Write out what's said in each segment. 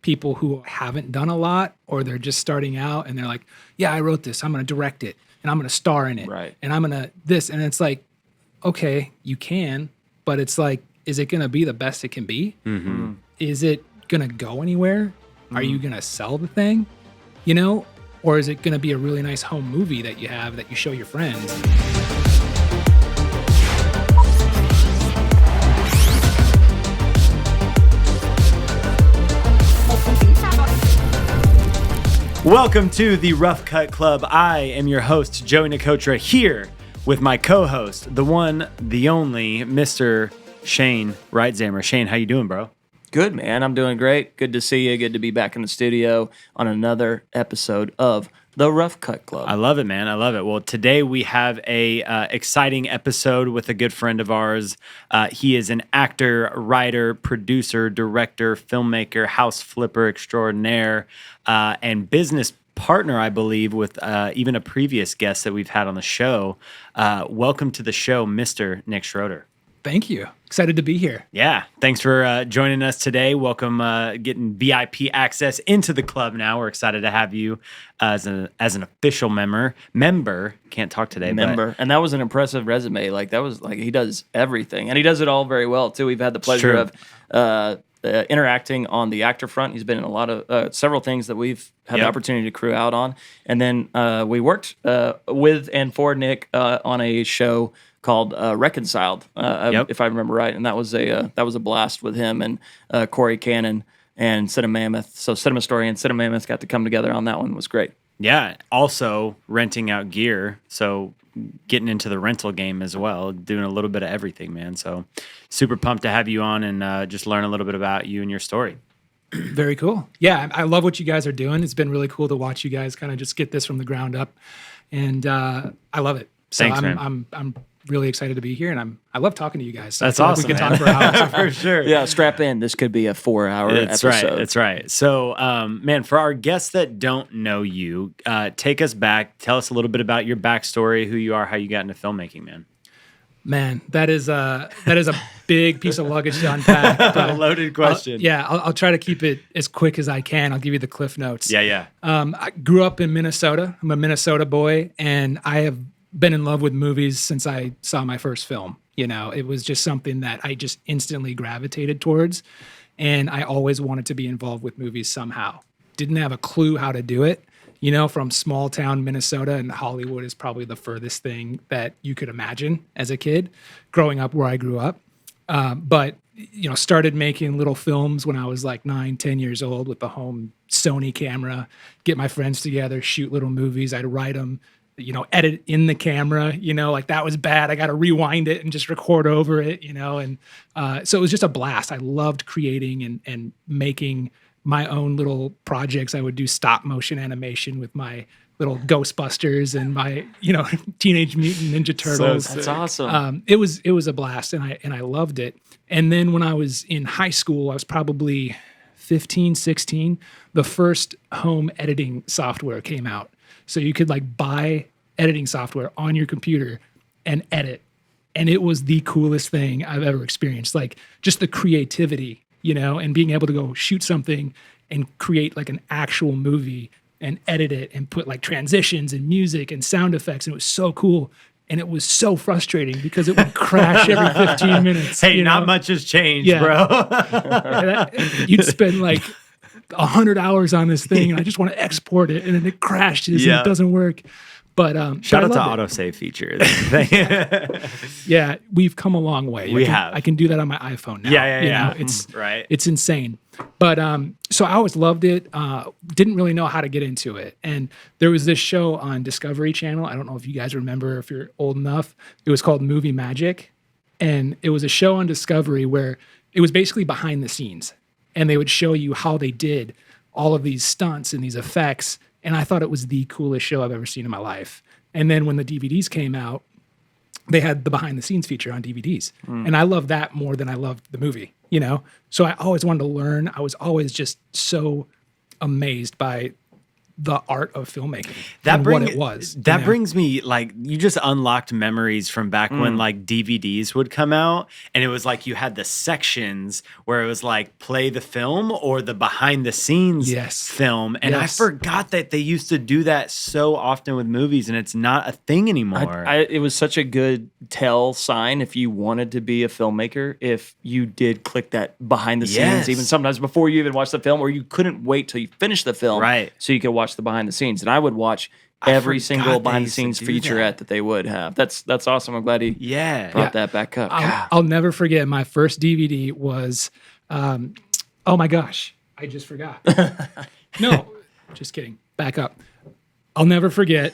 people who haven't done a lot, or they're just starting out and they're like, yeah, I wrote this, I'm going to direct it and I'm going to star in it. Right. And I'm going to this. And it's like, okay, you can, but it's like, is it going to be the best it can be? Mm-hmm. Is it going to go anywhere? Are you going to sell the thing? You know, or is it going to be a really nice home movie that you have that you show your friends? Welcome to the Rough Cut Club. I am your host, Joey Nicotra, here with my co-host, the one, the only, Mr. Shane Reitzammer. Shane, how you doing, bro? Good, man. I'm doing great. Good to see you. Good to be back in the studio on another episode of the Rough Cut Club. I love it, man. I love it. Well, today we have a exciting episode with a good friend of ours. He is an actor, writer, producer, director, filmmaker, house flipper extraordinaire, and business partner, I believe, with even a previous guest that we've had on the show. Welcome to the show, Mr. Nick Schroeder. Thank you. Excited to be here. Yeah. Thanks for joining us today. Welcome, getting VIP access into the club now. We're excited to have you as an official member. Can't talk today. Member. And that was an impressive resume. Like, that was like, he does everything. And he does it all very well, too. We've had the pleasure of interacting on the actor front. He's been in a lot of several things that we've had the opportunity to crew out on. And then we worked with and for Nick on a show called Reconciled, if I remember right, and that was a blast with him and Corey Cannon and CinemaMammoth. So Cinema Story and CinemaMammoth got to come together on that one. It was great. Yeah. Also renting out gear, so getting into the rental game as well, doing a little bit of everything, man. So super pumped to have you on and just learn a little bit about you and your story. Very cool. Yeah, I love what you guys are doing. It's been really cool to watch you guys kind of just get this from the ground up, and I love it. So Thanks, man. I'm really excited to be here, and I love talking to you guys. So That's I feel awesome. Like we can talk for hours. For sure. Yeah, strap in. This could be a 4-hour episode. That's right. So, man, for our guests that don't know you, take us back. Tell us a little bit about your backstory, who you are, how you got into filmmaking, man. Man, that is a big piece of luggage to unpack. But A loaded question. I'll try to keep it as quick as I can. I'll give you the Cliff Notes. Yeah. I grew up in Minnesota. I'm a Minnesota boy, and I have been in love with movies since I saw my first film. You know, it was just something that I just instantly gravitated towards, and I always wanted to be involved with movies somehow. Didn't have a clue how to do it. You know, from small town Minnesota, and Hollywood is probably the furthest thing that you could imagine as a kid growing up where I grew up. But, you know, started making little films when I was like 9, 10 years old with the home Sony camera, get my friends together, shoot little movies. I'd write them, you know, edit in the camera, you know, like that was bad. I got to rewind it and just record over it, you know. And so it was just a blast. I loved creating and making my own little projects. I would do stop motion animation with my little Ghostbusters and my, you know, Teenage Mutant Ninja Turtles. That's awesome. It was a blast, and I loved it. And then when I was in high school, I was probably 15, 16, the first home editing software came out. So you could like buy editing software on your computer and edit. And it was the coolest thing I've ever experienced. Like just the creativity, you know, and being able to go shoot something and create like an actual movie and edit it and put like transitions and music and sound effects. And it was so cool. And it was so frustrating because it would crash every 15 minutes. Hey, you know? not much has changed, bro. You'd spend like 100 hours on this thing, and I just want to export it, and then it crashes and it doesn't work. But shout out to it. autosave feature. Yeah, we've come a long way. I can do that on my iPhone now. Yeah. It's right. It's insane. But so I always loved it. Didn't really know how to get into it. And there was this show on Discovery Channel. I don't know if you guys remember, if you're old enough. It was called Movie Magic. And it was a show on Discovery where it was basically behind the scenes. And they would show you how they did all of these stunts and these effects. And I thought it was the coolest show I've ever seen in my life. And then when the DVDs came out, they had the behind the scenes feature on DVDs. And I loved that more than I loved the movie, you know? So I always wanted to learn. I was always just so amazed by the art of filmmaking That and what it was. That brings me, like, you just unlocked memories from back when like DVDs would come out, and it was like you had the sections where it was like play the film or the behind the scenes film, and I forgot that they used to do that so often with movies, and it's not a thing anymore. It was such a good tell sign if you wanted to be a filmmaker, if you did click that behind the scenes, even sometimes before you even watched the film, or you couldn't wait till you finished the film, so you could watch the behind the scenes. And I would watch every single behind the scenes featurette that they would have. That's awesome. I'm glad he brought that back up. I'll never forget my first DVD was, oh my gosh, I just forgot. No, just kidding. Back up. I'll never forget.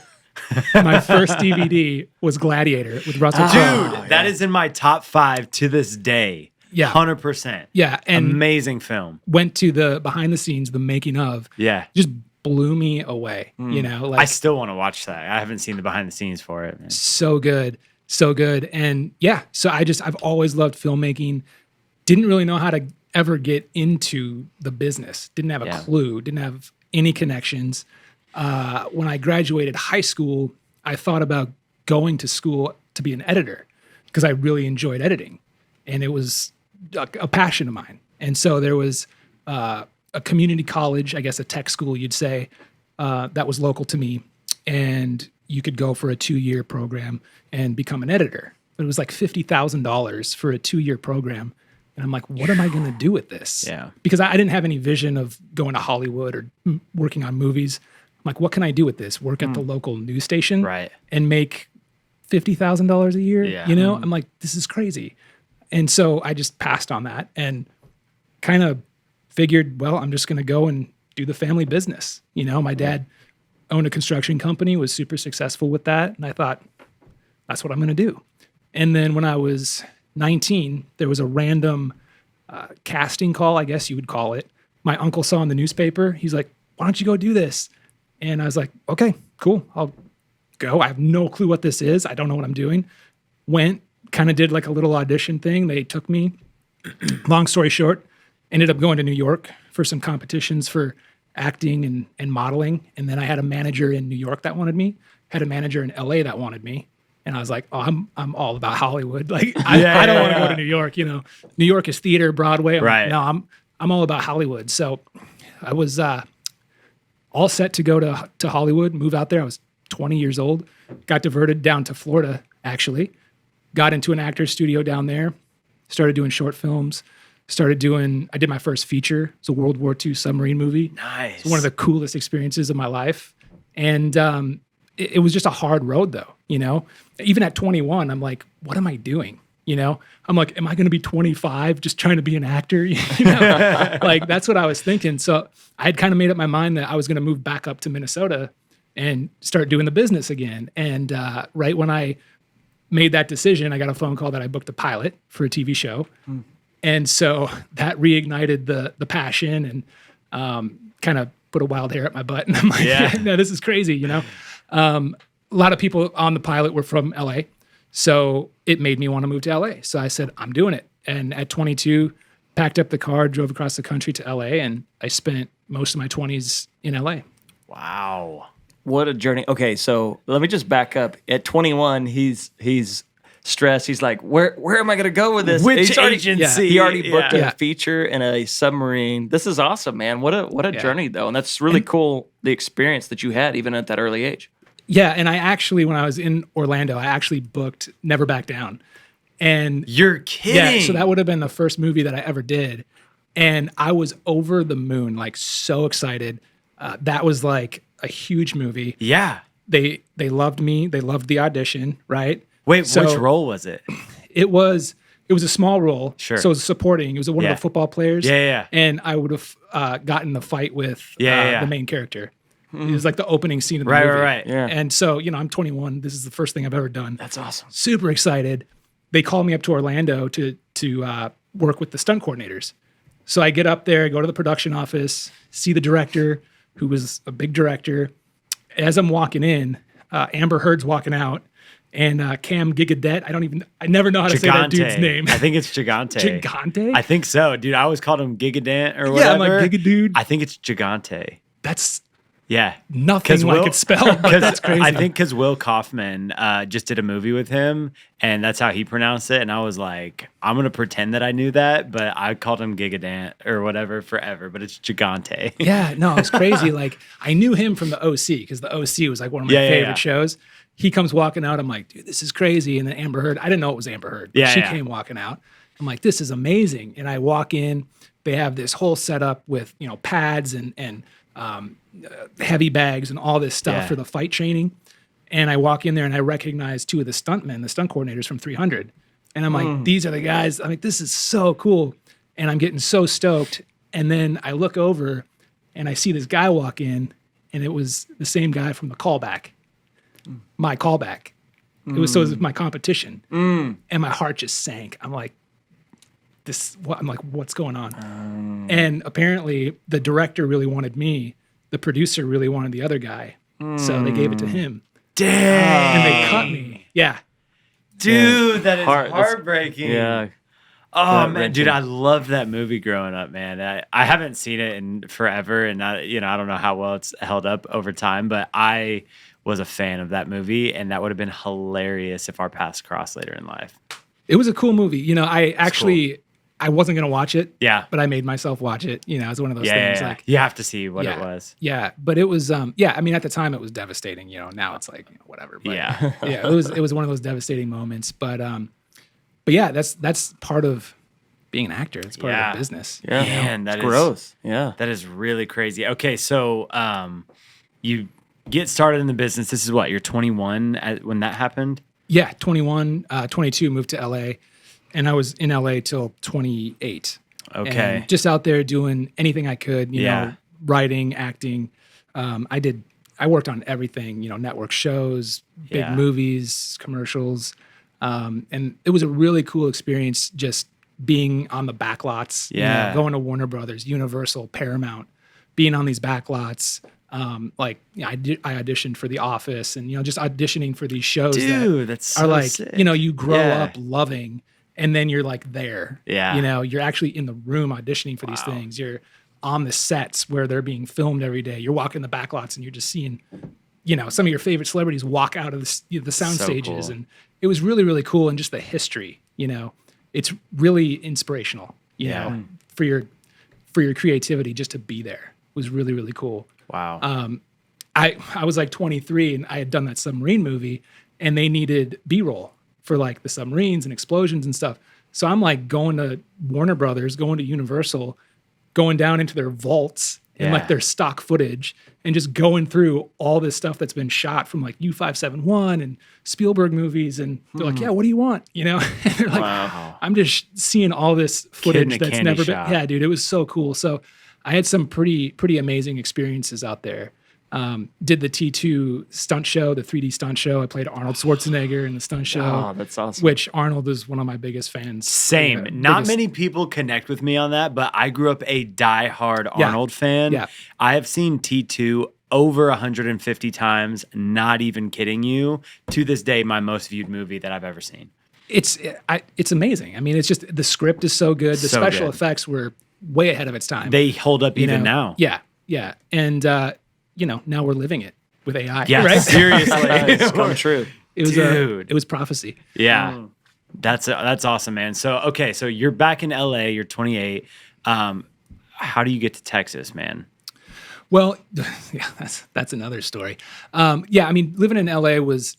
My first DVD was Gladiator with Russell Crowe. Dude, that is in my top 5 to this day. Yeah. 100%. Yeah. And amazing film. Went to the behind the scenes, the making of. Yeah. Just blew me away. You know, like, I still want to watch that. I haven't seen the behind the scenes for it. Man. So good. So good. And yeah, so I've always loved filmmaking. Didn't really know how to ever get into the business. Didn't have a clue. Didn't have any connections. When I graduated high school, I thought about going to school to be an editor because I really enjoyed editing, and it was a passion of mine. And so there was a community college, I guess a tech school, you'd say, that was local to me, and you could go for a 2-year program and become an editor. But it was like $50,000 for a 2-year program. And I'm like, what am I going to do with this? Yeah. Because I didn't have any vision of going to Hollywood or working on movies. I'm like, what can I do with this? Work at the local news station and make $50,000 a year? Yeah. You know, I'm like, this is crazy. And so I just passed on that and kind of figured, well, I'm just going to go and do the family business. You know, my dad owned a construction company, was super successful with that. And I thought, that's what I'm going to do. And then when I was 19, there was a random casting call, I guess you would call it. My uncle saw in the newspaper. He's like, why don't you go do this? And I was like, okay, cool. I'll go. I have no clue what this is. I don't know what I'm doing. Went, kind of did like a little audition thing. They took me. Long story short, ended up going to New York for some competitions for acting and modeling. And then I had a manager in New York that wanted me, had a manager in LA that wanted me. And I was like, oh, I'm all about Hollywood. Like, I don't want to go to New York. You know, New York is theater, Broadway. Like, no, I'm all about Hollywood. So I was all set to go to Hollywood, move out there. I was 20 years old. Got diverted down to Florida, actually. Got into an actor's studio down there. Started doing short films. I did my first feature. It's a World War II submarine movie. Nice. It's one of the coolest experiences of my life. And it was just a hard road, though. You know, even at 21, I'm like, what am I doing? You know, I'm like, am I going to be 25 just trying to be an actor? You know, like that's what I was thinking. So I had kind of made up my mind that I was going to move back up to Minnesota and start doing the business again. And right when I made that decision, I got a phone call that I booked a pilot for a TV show. And so that reignited the passion and kind of put a wild hair at my butt. And I'm like, no, this is crazy, you know? A lot of people on the pilot were from LA. So it made me want to move to LA. So I said, I'm doing it. And at 22, packed up the car, drove across the country to LA, and I spent most of my 20s in LA. Wow. What a journey. Okay, so let me just back up. At 21, he's stressed. He's like, where am I going to go with this? Which agency? He already booked a feature in a submarine. This is awesome, man. What a journey, though. And that's really cool, the experience that you had even at that early age. Yeah, and I actually, when I was in Orlando, I actually booked Never Back Down. And you're kidding. Yeah, so that would have been the first movie that I ever did. And I was over the moon, like so excited. That was like a huge movie. Yeah. They loved me. They loved the audition, right? Wait, so, which role was it? It was a small role. Sure. So it was supporting. It was one of the football players. Yeah. And I would have gotten the fight with the main character. It was like the opening scene of the movie. Right. Yeah. And so, you know, I'm 21. This is the first thing I've ever done. That's awesome. Super excited. They called me up to Orlando to work with the stunt coordinators. So I get up there, go to the production office, see the director, who was a big director. As I'm walking in, Amber Heard's walking out, and Cam Gigadet. I never know how to say that dude's name. I think it's Gigante. Gigante? I think so, dude. I always called him Gigadant or whatever. Yeah, I'm like Gigadude. I think it's Gigante. That's Yeah. nothing like it's spelled, but that's crazy. I think because Will Kaufman just did a movie with him, and that's how he pronounced it. And I was like, I'm going to pretend that I knew that, but I called him Gigadant or whatever forever, but it's Gigante. Yeah, no, it's crazy. Like, I knew him from the OC because the OC was like one of my favorite shows. He comes walking out. I'm like, dude, this is crazy. And then Amber Heard, I didn't know it was Amber Heard. But she came walking out. I'm like, this is amazing. And I walk in. They have this whole setup with, pads and heavy bags and all this stuff for the fight training. And I walk in there and I recognize two of the stuntmen, the stunt coordinators from 300. And I'm like, these are the guys. I'm like, this is so cool. And I'm getting so stoked. And then I look over and I see this guy walk in, and it was the same guy from the callback, my callback. It was my competition. And my heart just sank. I'm like, what's going on? And apparently the director really wanted me. The producer really wanted the other guy. So they gave it to him. Dang. And they cut me. Yeah. Dude, that is heartbreaking. Yeah. Oh man, dude, I loved that movie growing up, man. I haven't seen it in forever, and I don't know how well it's held up over time, but I was a fan of that movie, and that would have been hilarious if our paths crossed later in life. It was a cool movie. I wasn't gonna watch it. Yeah. But I made myself watch it. It's one of those things. Yeah. Like, you have to see what it was. Yeah. But it was I mean, at the time it was devastating. Now it's like, whatever. But Yeah. yeah, it was one of those devastating moments. But yeah, that's part of being an actor. It's part of the business. Yeah. Man, that's growth. Yeah. That is really crazy. Okay, so you get started in the business. This is what, you're 21 when that happened? Yeah, 21, 22, moved to LA. And I was in LA till 28. Okay. And just out there doing anything I could, writing, acting. I worked on everything, network shows, big movies, commercials. And it was a really cool experience just being on the back lots, going to Warner Brothers, Universal, Paramount, being on these back lots. I auditioned for The Office and, just auditioning for these shows that's so are like, sick. you grow up loving. And then you're like there. Yeah. You're actually in the room auditioning for these things. You're on the sets where they're being filmed every day. You're walking the back lots and you're just seeing, some of your favorite celebrities walk out of the sound stages. Cool. And it was really, really cool. And just the history, it's really inspirational, for your creativity just to be there. It was really, really cool. Wow. I was like 23 and I had done that submarine movie and they needed B-roll for like the submarines and explosions and stuff. So I'm like going to Warner Brothers, going to Universal, going down into their vaults and like their stock footage and just going through all this stuff that's been shot from like U-571 and Spielberg movies. And they're like, yeah, what do you want? And they're like, I'm just seeing all this footage that's never been. Yeah, dude, it was so cool. So I had some pretty amazing experiences out there. Did the T2 stunt show, the 3D stunt show. I played Arnold Schwarzenegger in the stunt show. Oh, that's awesome. Which Arnold is one of my biggest fans. Same. Not many people connect with me on that, but I grew up a diehard Arnold fan. Yeah. I have seen T2 over 150 times, not even kidding you. To this day, my most viewed movie that I've ever seen. It's amazing. I mean, it's just the script is so good. The special good. effects were way ahead of its time. They hold up even now. Yeah. Yeah. And now we're living it with AI. Yeah, right? seriously. It's come true. It was prophecy. Yeah. That's awesome, man. So you're back in LA, you're 28. How do you get to Texas, man? Well, yeah, that's another story. I mean, living in LA was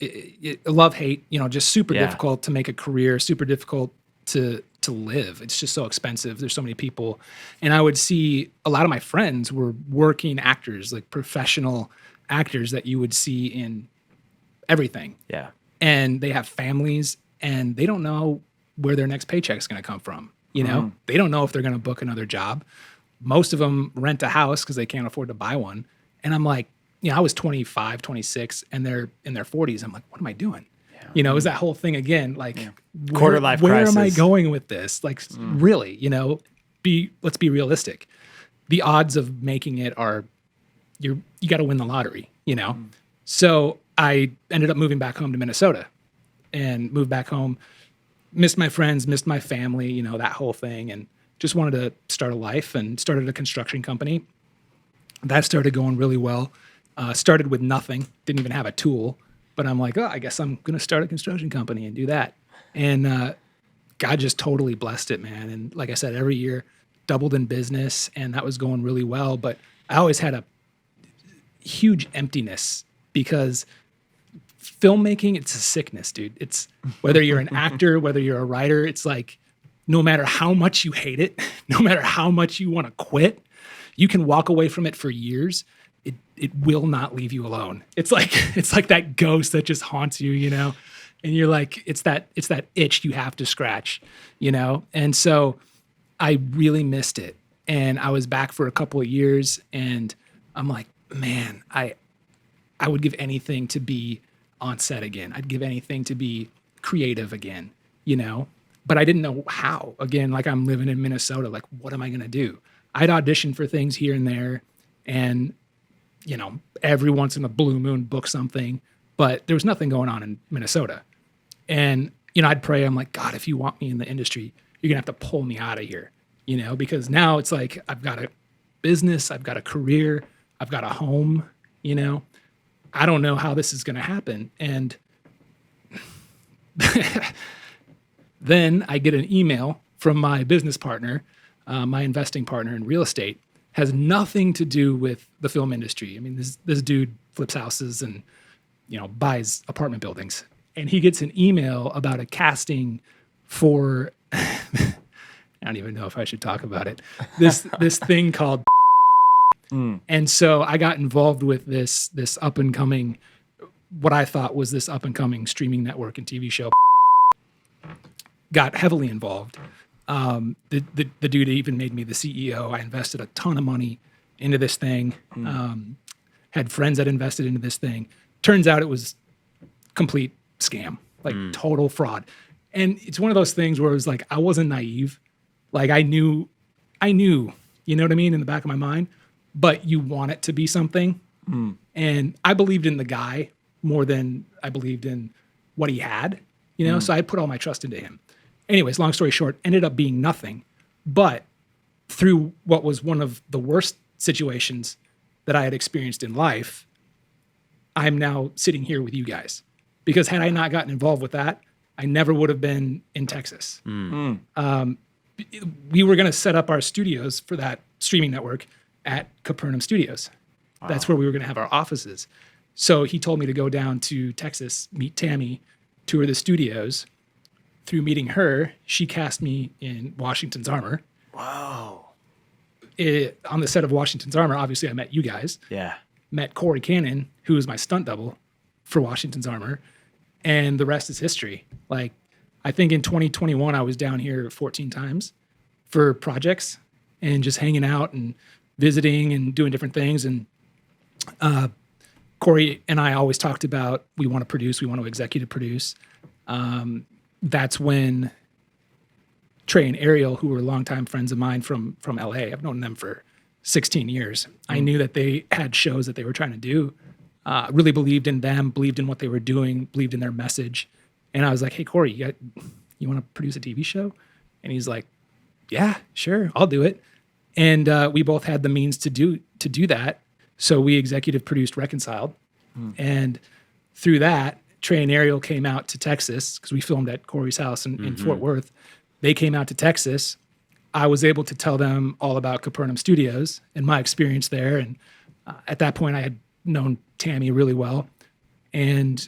love-hate, just super difficult to make a career, super difficult to live. It's just so expensive. There's so many people. And I would see a lot of my friends were working actors, like professional actors that you would see in everything. Yeah. And they have families and they don't know where their next paycheck is going to come from. They don't know if they're going to book another job. Most of them rent a house because they can't afford to buy one. And I'm like, I was 25, 26 and they're in their 40s. I'm like, what am I doing? It was that whole thing again, like quarter life where crisis. am I going with this? Like really, let's be realistic. The odds of making it are you got to win the lottery, So I ended up moving back home to Minnesota and moved back home, missed my friends, missed my family, that whole thing. And just wanted to start a life and started a construction company. That started going really well. Started with nothing, didn't even have a tool, but I'm like, oh, I guess I'm going to start a construction company and do that. And God just totally blessed it, man. And like I said, every year doubled in business, and that was going really well. But I always had a huge emptiness because filmmaking, it's a sickness, dude. It's whether you're an actor, whether you're a writer, it's like no matter how much you hate it, no matter how much you want to quit, you can walk away from it for years. It will not leave you alone. It's like that ghost that just haunts you, you know? And you're like, it's that itch you have to scratch, you know? And so I really missed it. And I was back for a couple of years, and I'm like, man, I would give anything to be on set again. I'd give anything to be creative again, you know? But I didn't know how. Again, like I'm living in Minnesota, like what am I gonna do? I'd audition for things here and there, and you know, every once in a blue moon book something, but there was nothing going on in Minnesota. And, you know, I'd pray, I'm like, God, if you want me in the industry, you're gonna have to pull me out of here, you know, because now it's like, I've got a business, I've got a career, I've got a home, you know, I don't know how this is gonna happen. And then I get an email from my business partner, my investing partner in real estate, has nothing to do with the film industry. I mean, this dude flips houses and, you know, buys apartment buildings. And he gets an email about a casting for, I don't even know if I should talk about it, this thing called And so I got involved with this up and coming, what I thought was this up and coming streaming network and TV show. Got heavily involved. The dude even made me the CEO. I invested a ton of money into this thing. Had friends that invested into this thing. Turns out it was complete scam, like total fraud. And it's one of those things where it was like, I wasn't naive. Like I knew, you know what I mean, in the back of my mind, but you want it to be something. And I believed in the guy more than I believed in what he had, you know? So I put all my trust into him. Anyways, long story short, ended up being nothing. But through what was one of the worst situations that I had experienced in life, I'm now sitting here with you guys. Because had I not gotten involved with that, I never would have been in Texas. We were going to set up our studios for that streaming network at Capernaum Studios. Wow. That's where we were going to have our offices. So he told me to go down to Texas, meet Tammy, tour the studios. Through meeting her, she cast me in Washington's Armor. Wow. On the set of Washington's Armor, obviously I met you guys. Yeah. Met Corey Cannon, who was my stunt double for Washington's Armor. And the rest is history. Like, I think in 2021, I was down here 14 times for projects and just hanging out and visiting and doing different things. And Corey and I always talked about, we want to produce, we want to executive produce. That's when Trey and Ariel, who were longtime friends of mine from LA, I've known them for 16 years. I knew that they had shows that they were trying to do, really believed in them, believed in what they were doing, believed in their message. And I was like, hey, Corey, you want to produce a TV show? And he's like, yeah, sure, I'll do it. And we both had the means to do that. So we executive produced Reconciled. And through that, Trey and Ariel came out to Texas because we filmed at Corey's house in Fort Worth. They came out to Texas. I was able to tell them all about Capernaum Studios and my experience there. And at that point, I had known Tammy really well. And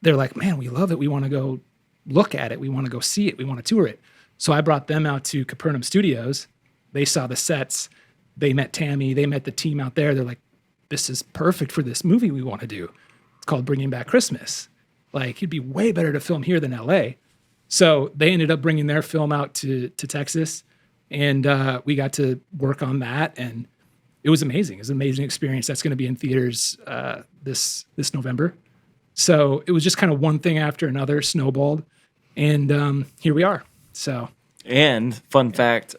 they're like, man, we love it. We want to go look at it. We want to go see it. We want to tour it. So I brought them out to Capernaum Studios. They saw the sets. They met Tammy. They met the team out there. They're like, this is perfect for this movie we want to do. It's called Bringing Back Christmas. Like, it'd be way better to film here than LA. So they ended up bringing their film out to Texas, and we got to work on that, and it was amazing. It was an amazing experience. That's going to be in theaters this November. So it was just kind of one thing after another, snowballed, and here we are. So, and fun fact,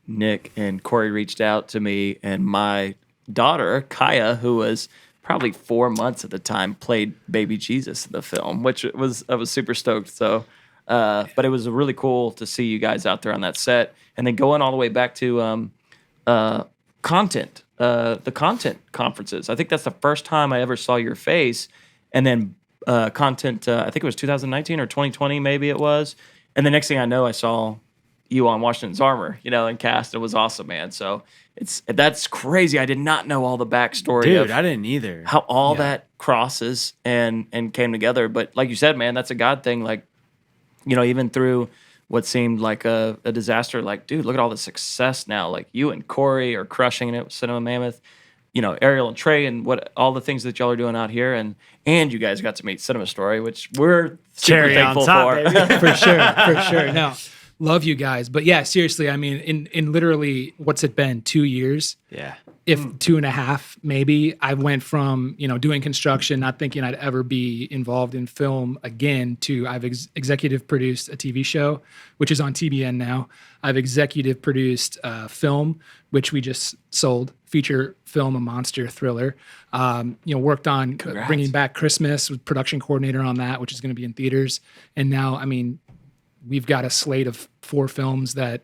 Nick and Corey reached out to me, and my daughter Kaya, who was probably 4 months at the time, played baby Jesus in the film, which I was super stoked. So, but it was really cool to see you guys out there on that set, and then going all the way back to content. the content conferences. I think that's the first time I ever saw your face. And then content, I think it was 2019 or 2020, maybe it was. And the next thing I know, I saw you on Washington's Armor, and cast. It was awesome, man. So that's crazy. I did not know all the backstory. Dude, I didn't either. How all that crosses and came together. But like you said, man, that's a God thing. Like, even through what seemed like a disaster, like, dude, look at all the success now. Like, you and Corey are crushing it with CinemaMammoth. Ariel and Trey and what all the things that y'all are doing out here, and you guys got to meet Cinema Story, which we're super Cherry on thankful top, for. baby. For sure. No, love you guys. But yeah, seriously, I mean, in literally, what's it been, 2 years? Yeah. If 2.5, maybe. I went from, doing construction, not thinking I'd ever be involved in film again, to I've executive produced a TV show, which is on TBN now. I've executive produced film, which we just sold, feature film, a monster thriller. Worked on bringing back Christmas, was production coordinator on that, which is going to be in theaters. And now, I mean, we've got a slate of 4 films that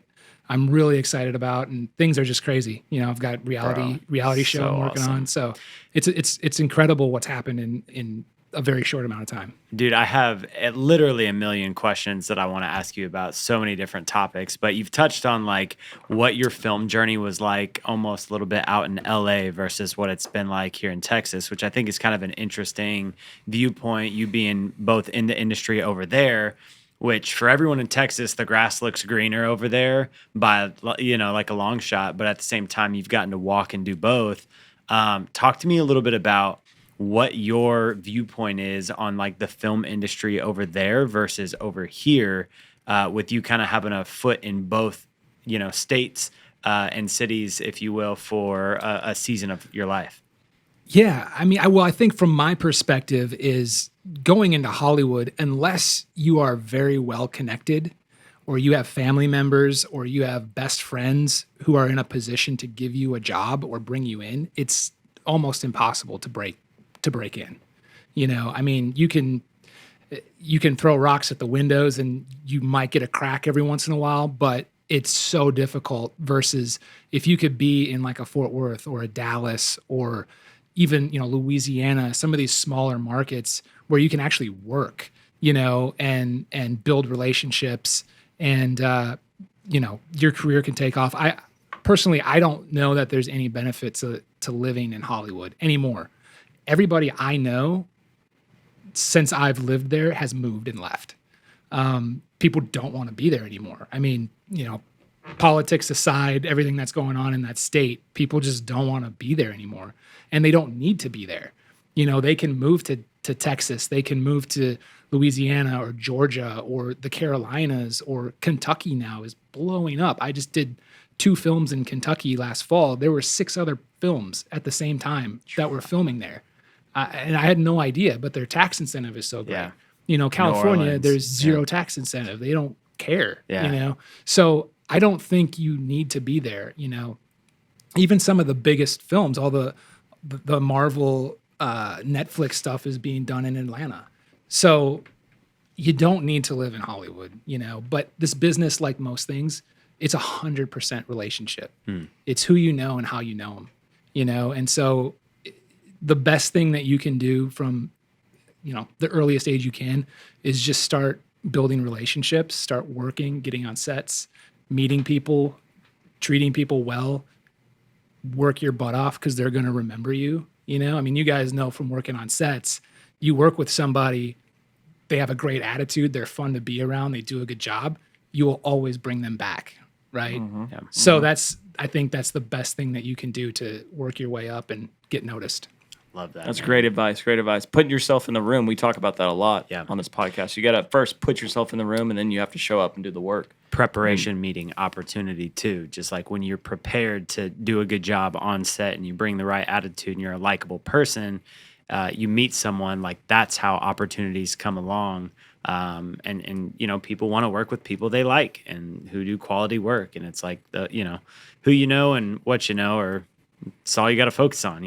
I'm really excited about, and things are just crazy. I've got reality show I'm working on. So it's incredible what's happened in a very short amount of time. Dude, I have literally a million questions that I want to ask you about so many different topics, but you've touched on like what your film journey was like almost a little bit out in LA versus what it's been like here in Texas, which I think is kind of an interesting viewpoint, you being both in the industry over there, which for everyone in Texas, the grass looks greener over there by, like a long shot. But at the same time, you've gotten to walk and do both. Talk to me a little bit about what your viewpoint is on like the film industry over there versus over here, with you kind of having a foot in both, states and cities, if you will, for a season of your life. Yeah, I mean, I think from my perspective is going into Hollywood, unless you are very well connected, or you have family members, or you have best friends who are in a position to give you a job or bring you in, it's almost impossible to break in. I mean, you can throw rocks at the windows and you might get a crack every once in a while, but it's so difficult versus if you could be in like a Fort Worth or a Dallas or even, Louisiana, some of these smaller markets where you can actually work, and build relationships and, your career can take off. I don't know that there's any benefit to living in Hollywood anymore. Everybody I know since I've lived there has moved and left. People don't want to be there anymore. I mean, politics aside, everything that's going on in that state, people just don't want to be there anymore. And they don't need to be there. They can move to Texas, they can move to Louisiana or Georgia or the Carolinas, or Kentucky now is blowing up. I just did 2 films in Kentucky last fall. There were 6 other films at the same time that were filming there. And I had no idea, but their tax incentive is so great. Yeah. California, there's zero tax incentive. They don't care, So I don't think you need to be there, Even some of the biggest films, all the Marvel Netflix stuff is being done in Atlanta. So you don't need to live in Hollywood, but this business, like most things, it's 100% relationship. It's who you know and how you know them, and so the best thing that you can do from, the earliest age you can is just start building relationships, start working, getting on sets, meeting people, treating people well, work your butt off because they're going to remember you. I mean, you guys know from working on sets, you work with somebody, they have a great attitude, they're fun to be around, they do a good job, you will always bring them back, right? Mm-hmm. Yeah. So I think that's the best thing that you can do to work your way up and get noticed. Love that. That's great advice. Great advice. Putting yourself in the room. We talk about that a lot on this podcast. You got to first put yourself in the room, and then you have to show up and do the work. Preparation meeting opportunity too. Just like when you're prepared to do a good job on set and you bring the right attitude and you're a likable person, you meet someone, like that's how opportunities come along. And people want to work with people they like and who do quality work. And it's like who you know and what you know, or it's all you got to focus on,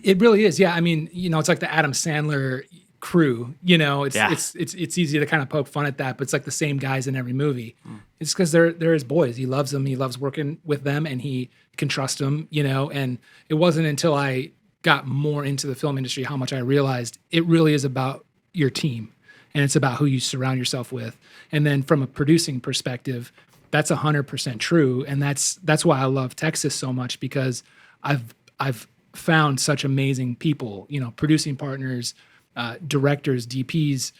It really is. Yeah. I mean, it's like the Adam Sandler crew. It's easy to kind of poke fun at that, but it's like the same guys in every movie. It's because they're his boys. He loves them. He loves working with them, and he can trust them. And it wasn't until I got more into the film industry how much I realized it really is about your team, and it's about who you surround yourself with. And then from a producing perspective, that's 100% true, and that's why I love Texas so much, because I've found such amazing people, producing partners, directors, DPs,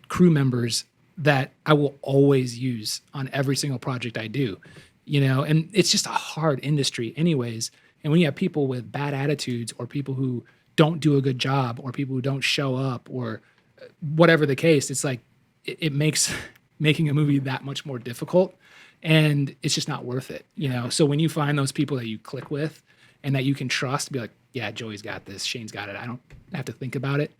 crew members that I will always use on every single project I do, and it's just a hard industry anyways. And when you have people with bad attitudes, or people who don't do a good job, or people who don't show up, or whatever the case, it's like it makes making a movie that much more difficult, and it's just not worth it. So when you find those people that you click with and that you can trust, be like, yeah, Joey's got this, Shane's got it, I don't have to think about it.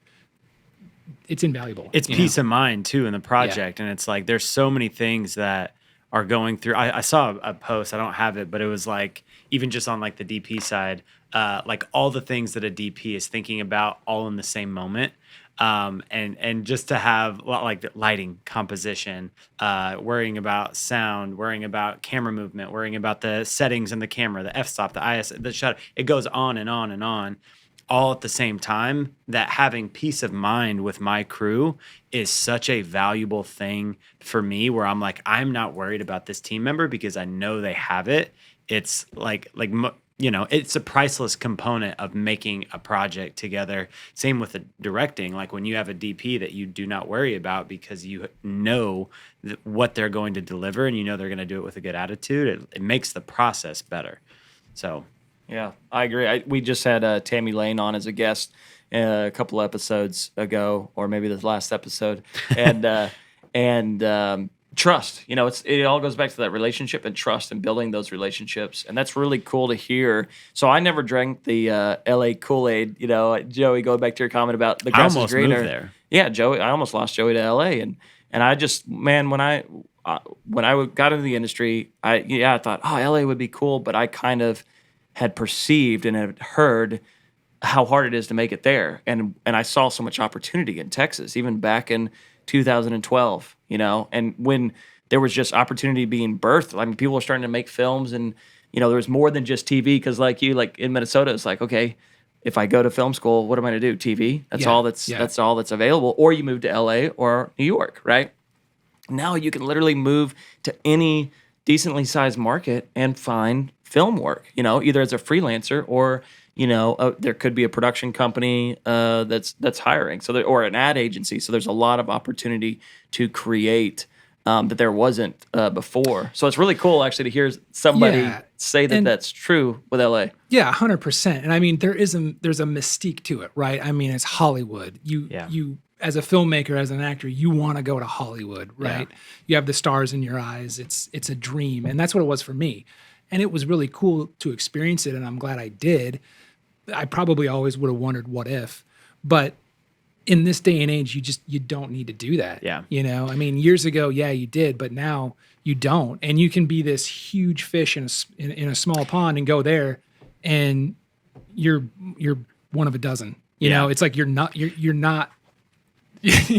It's invaluable. It's peace of mind too in the project. And it's like, there's so many things that are going through. I saw a post, I don't have it, but it was like, even just on like the DP side, like all the things that a DP is thinking about all in the same moment. And just to have like lighting, composition, worrying about sound, worrying about camera movement, worrying about the settings in the camera, the f-stop, the IS, the shutter, it goes on and on and on, all at the same time. That having peace of mind with my crew is such a valuable thing for me, where I'm like, I'm not worried about this team member because I know they have it. It's it's a priceless component of making a project together. Same with the directing. Like when you have a DP that you do not worry about because you know what they're going to deliver, and they're going to do it with a good attitude, it makes the process better. So, yeah, I agree. We just had Tammy Lane on as a guest a couple episodes ago, or maybe the last episode, and trust. It all goes back to that relationship and trust and building those relationships, and that's really cool to hear. So I never drank the LA Kool-Aid. Joey, going back to your comment about the grass is greener. Moved there. Yeah, Joey, I almost lost Joey to LA, and I just, man, when I got into the industry, I thought, LA would be cool, but I kind of had perceived and had heard how hard it is to make it there, and I saw so much opportunity in Texas, even back in 2012, and when there was just opportunity being birthed. I mean, people were starting to make films, and there was more than just TV. Because like in Minnesota, it's like, okay, if I go to film school, what am I going to do? TV. That's all that's available. Or you move to LA or New York, right? Now you can literally move to any decently sized market and find film work. Either as a freelancer or there could be a production company that's hiring, or an ad agency. So there's a lot of opportunity to create that there wasn't before. So it's really cool actually to hear somebody say that that's true with LA. Yeah, 100%. And I mean, there's a mystique to it, right? I mean, it's Hollywood. You as a filmmaker, as an actor, you want to go to Hollywood, right? Yeah. You have the stars in your eyes. It's a dream, and that's what it was for me. And it was really cool to experience it, and I'm glad I did. I probably always would have wondered what if, but in this day and age, you don't need to do that. Yeah. I mean, years ago, you did, but now you don't. And you can be this huge fish in a small pond and go there, and you're one of a dozen. It's like you're not. You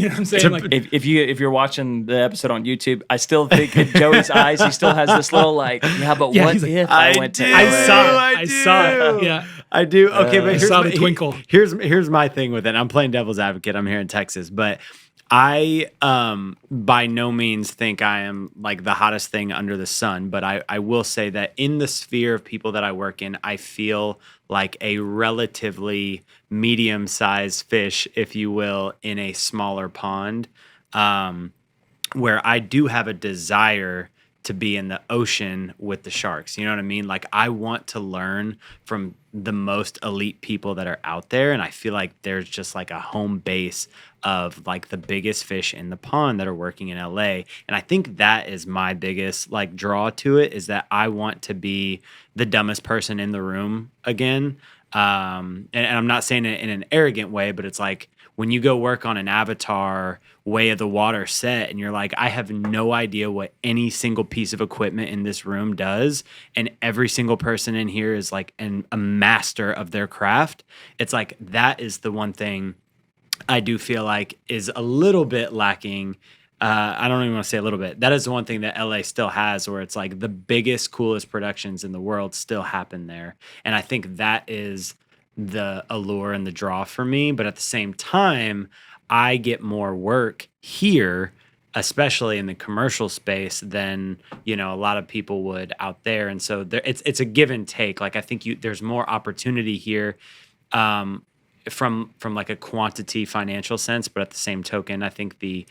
know what I'm saying? Like, if you're watching the episode on YouTube, I still think in Joey's eyes, he still has this little what if I went to LA? I saw it. Yeah. I do. Okay, but here's the twinkle. Here's my thing with it. I'm playing devil's advocate. I'm here in Texas, but I by no means think I am like the hottest thing under the sun. But I will say that in the sphere of people that I work in, I feel like a relatively medium-sized fish, if you will, in a smaller pond, where I do have a desire to be in the ocean with the sharks. You know what I mean? Like, I want to learn from the most elite people that are out there. And I feel like there's just like a home base of like the biggest fish in the pond that are working in LA. And I think that is my biggest like draw to it, is that I want to be the dumbest person in the room again. And I'm not saying it in an arrogant way, but it's like when you go work on an Avatar Way of the Water set and you're like, I have no idea what any single piece of equipment in this room does, and every single person in here is like a master of their craft. It's like, that is the one thing I do feel like is a little bit lacking. I don't even want to say a little bit. That is the one thing that LA still has, where it's like the biggest, coolest productions in the world still happen there. And I think that is the allure and the draw for me. But at the same time, I get more work here, especially in the commercial space, than a lot of people would out there. And so it's a give and take. Like I think there's more opportunity here. From like a quantity financial sense, but at the same token, I think the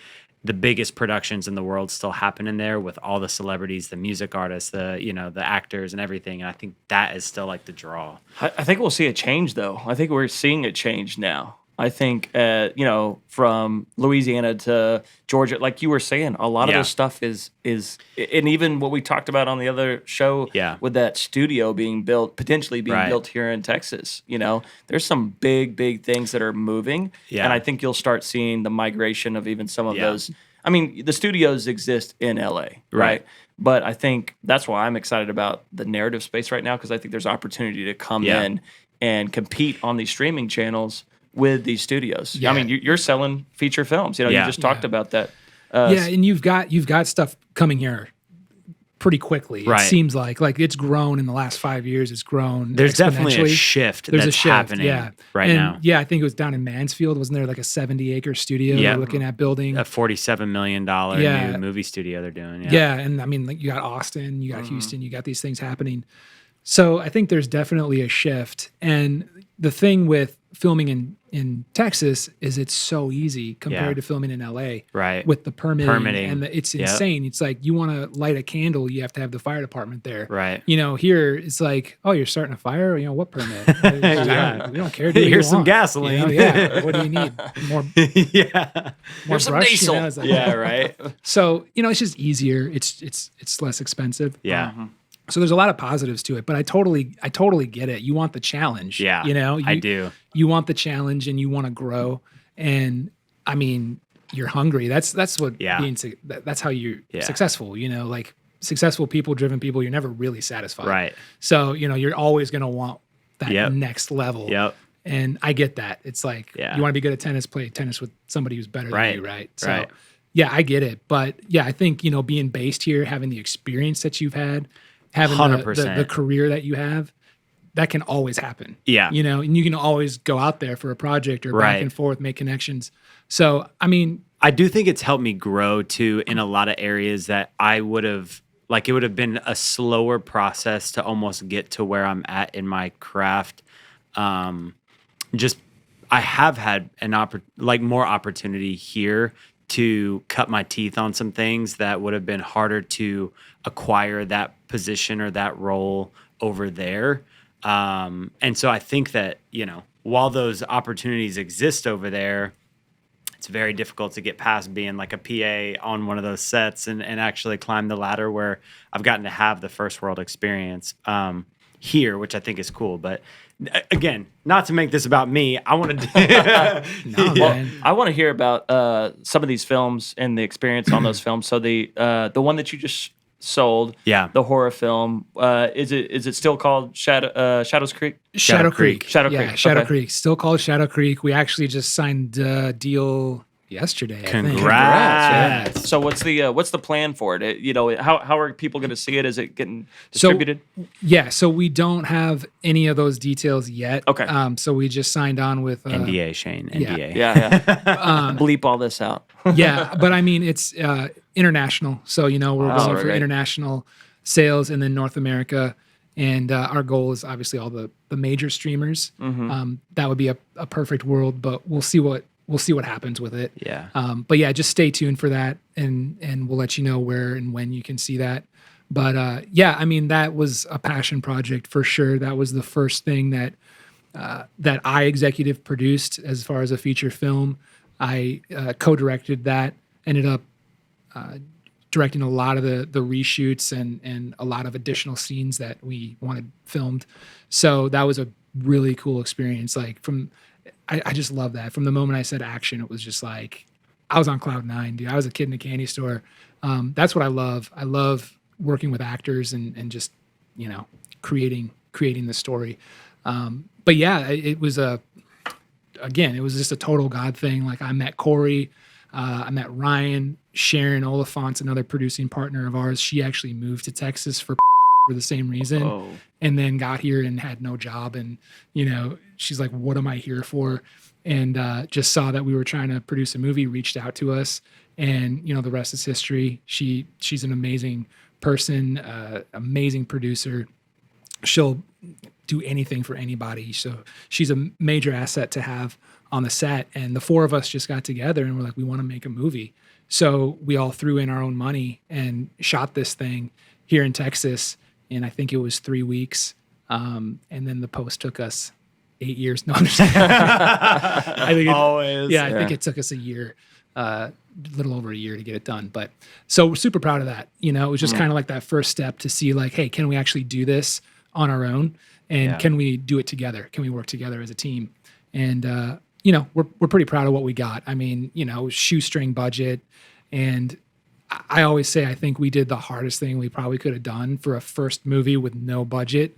biggest productions in the world still happen in there with all the celebrities, the music artists, the actors and everything. And I think that is still like the draw. I think we'll see a change, though. I think we're seeing a change now. I think, from Louisiana to Georgia, like you were saying, a lot of this stuff is, and even what we talked about on the other show with that studio potentially being built here in Texas, there's some big things that are moving. Yeah. And I think you'll start seeing the migration of even some of those. I mean, the studios exist in LA, right? But I think that's why I'm excited about the narrative space right now, because I think there's opportunity to come in and compete on these streaming channels with these studios. I mean, you're selling feature films. You just talked about that. And you've got stuff coming here pretty quickly. It seems like it's grown in the last 5 years. It's grown. There's definitely a shift. There's a shift happening right now. Yeah, I think it was down in Mansfield. Wasn't there like a 70-acre studio they're looking at building? A $47 million new movie studio they're doing. Yeah, and I mean, like, you got Austin, you got Houston, you got these things happening. So I think there's definitely a shift. And the thing with filming in Texas is it's so easy compared to filming in LA. Right. With the permitting. And it's insane. It's like you want to light a candle, you have to have the fire department there. Right. Here it's like, oh, you're starting a fire? What permit? We don't care. Here's some gasoline. What do you need? More more some diesel. Right. So, it's just easier. It's less expensive. Yeah. So there's a lot of positives to it, but I totally get it. You want the challenge. Yeah, I do. You want the challenge and you want to grow. And I mean, you're hungry. That's what that's how you're successful. Like successful people, driven people, you're never really satisfied. Right. So, you're always going to want that next level. Yep. And I get that. It's like, you want to be good at tennis, play tennis with somebody who's better than you. Right. So yeah, I get it. But yeah, I think, being based here, having the experience that you've had, having the career that you have, that can always happen. Yeah. And you can always go out there for a project or back and forth, make connections. So, I mean, I do think it's helped me grow too in a lot of areas that I would have, like, it would have been a slower process to almost get to where I'm at in my craft. I have had more opportunity here to cut my teeth on some things that would have been harder to acquire that position or that role over there. And so I think that, while those opportunities exist over there, it's very difficult to get past being like a PA on one of those sets and actually climb the ladder where I've gotten to have the first world experience here, which I think is cool. But again, not to make this about me, I want to. I want to hear about some of these films and the experience on those films. So the one that you just sold, the horror film, is it still called Shadows Creek? Shadow Creek. Shadow Creek. Shadow Creek. Still called Shadow Creek. We actually just signed a deal yesterday. Congrats. So what's the plan for it? How are people going to see it? Is it getting distributed? So we don't have any of those details yet. Okay. So we just signed on with NDA, Shane. NDA. Yeah. Bleep all this out. But I mean, it's international. So we're going for international sales and then North America. And our goal is obviously all the major streamers. Mm-hmm. That would be a perfect world, but we'll see what happens with it. Yeah. But yeah, just stay tuned for that, and we'll let you know where and when you can see that. But I mean, that was a passion project for sure. That was the first thing that I executive produced as far as a feature film. I co-directed that. Ended up directing a lot of the reshoots and a lot of additional scenes that we wanted filmed. So that was a really cool experience. Like I just love that. From the moment I said action, it was just like, I was on cloud nine, dude. I was a kid in a candy store. That's what I love. I love working with actors and just, creating the story. But yeah, it was a again, it was just a total God thing. Like I met Corey, I met Ryan, Sharon Oliphant's another producing partner of ours. She actually moved to Texas for the same reason, and then got here and had no job. And, she's like, what am I here for? And just saw that we were trying to produce a movie, reached out to us, and, the rest is history. She's an amazing person, amazing producer. She'll do anything for anybody. So she's a major asset to have on the set. And the four of us just got together and we're like, we want to make a movie. So we all threw in our own money and shot this thing here in Texas. And I think it was 3 weeks. And then the post took us 8 years. No, I'm just I think I think it took us a year, a little over a year to get it done. But so we're super proud of that. It was just kind of like that first step to see like, hey, can we actually do this on our own? And can we do it together? Can we work together as a team? And, we're pretty proud of what we got. I mean, shoestring budget. And I always say, I think we did the hardest thing we probably could have done for a first movie with no budget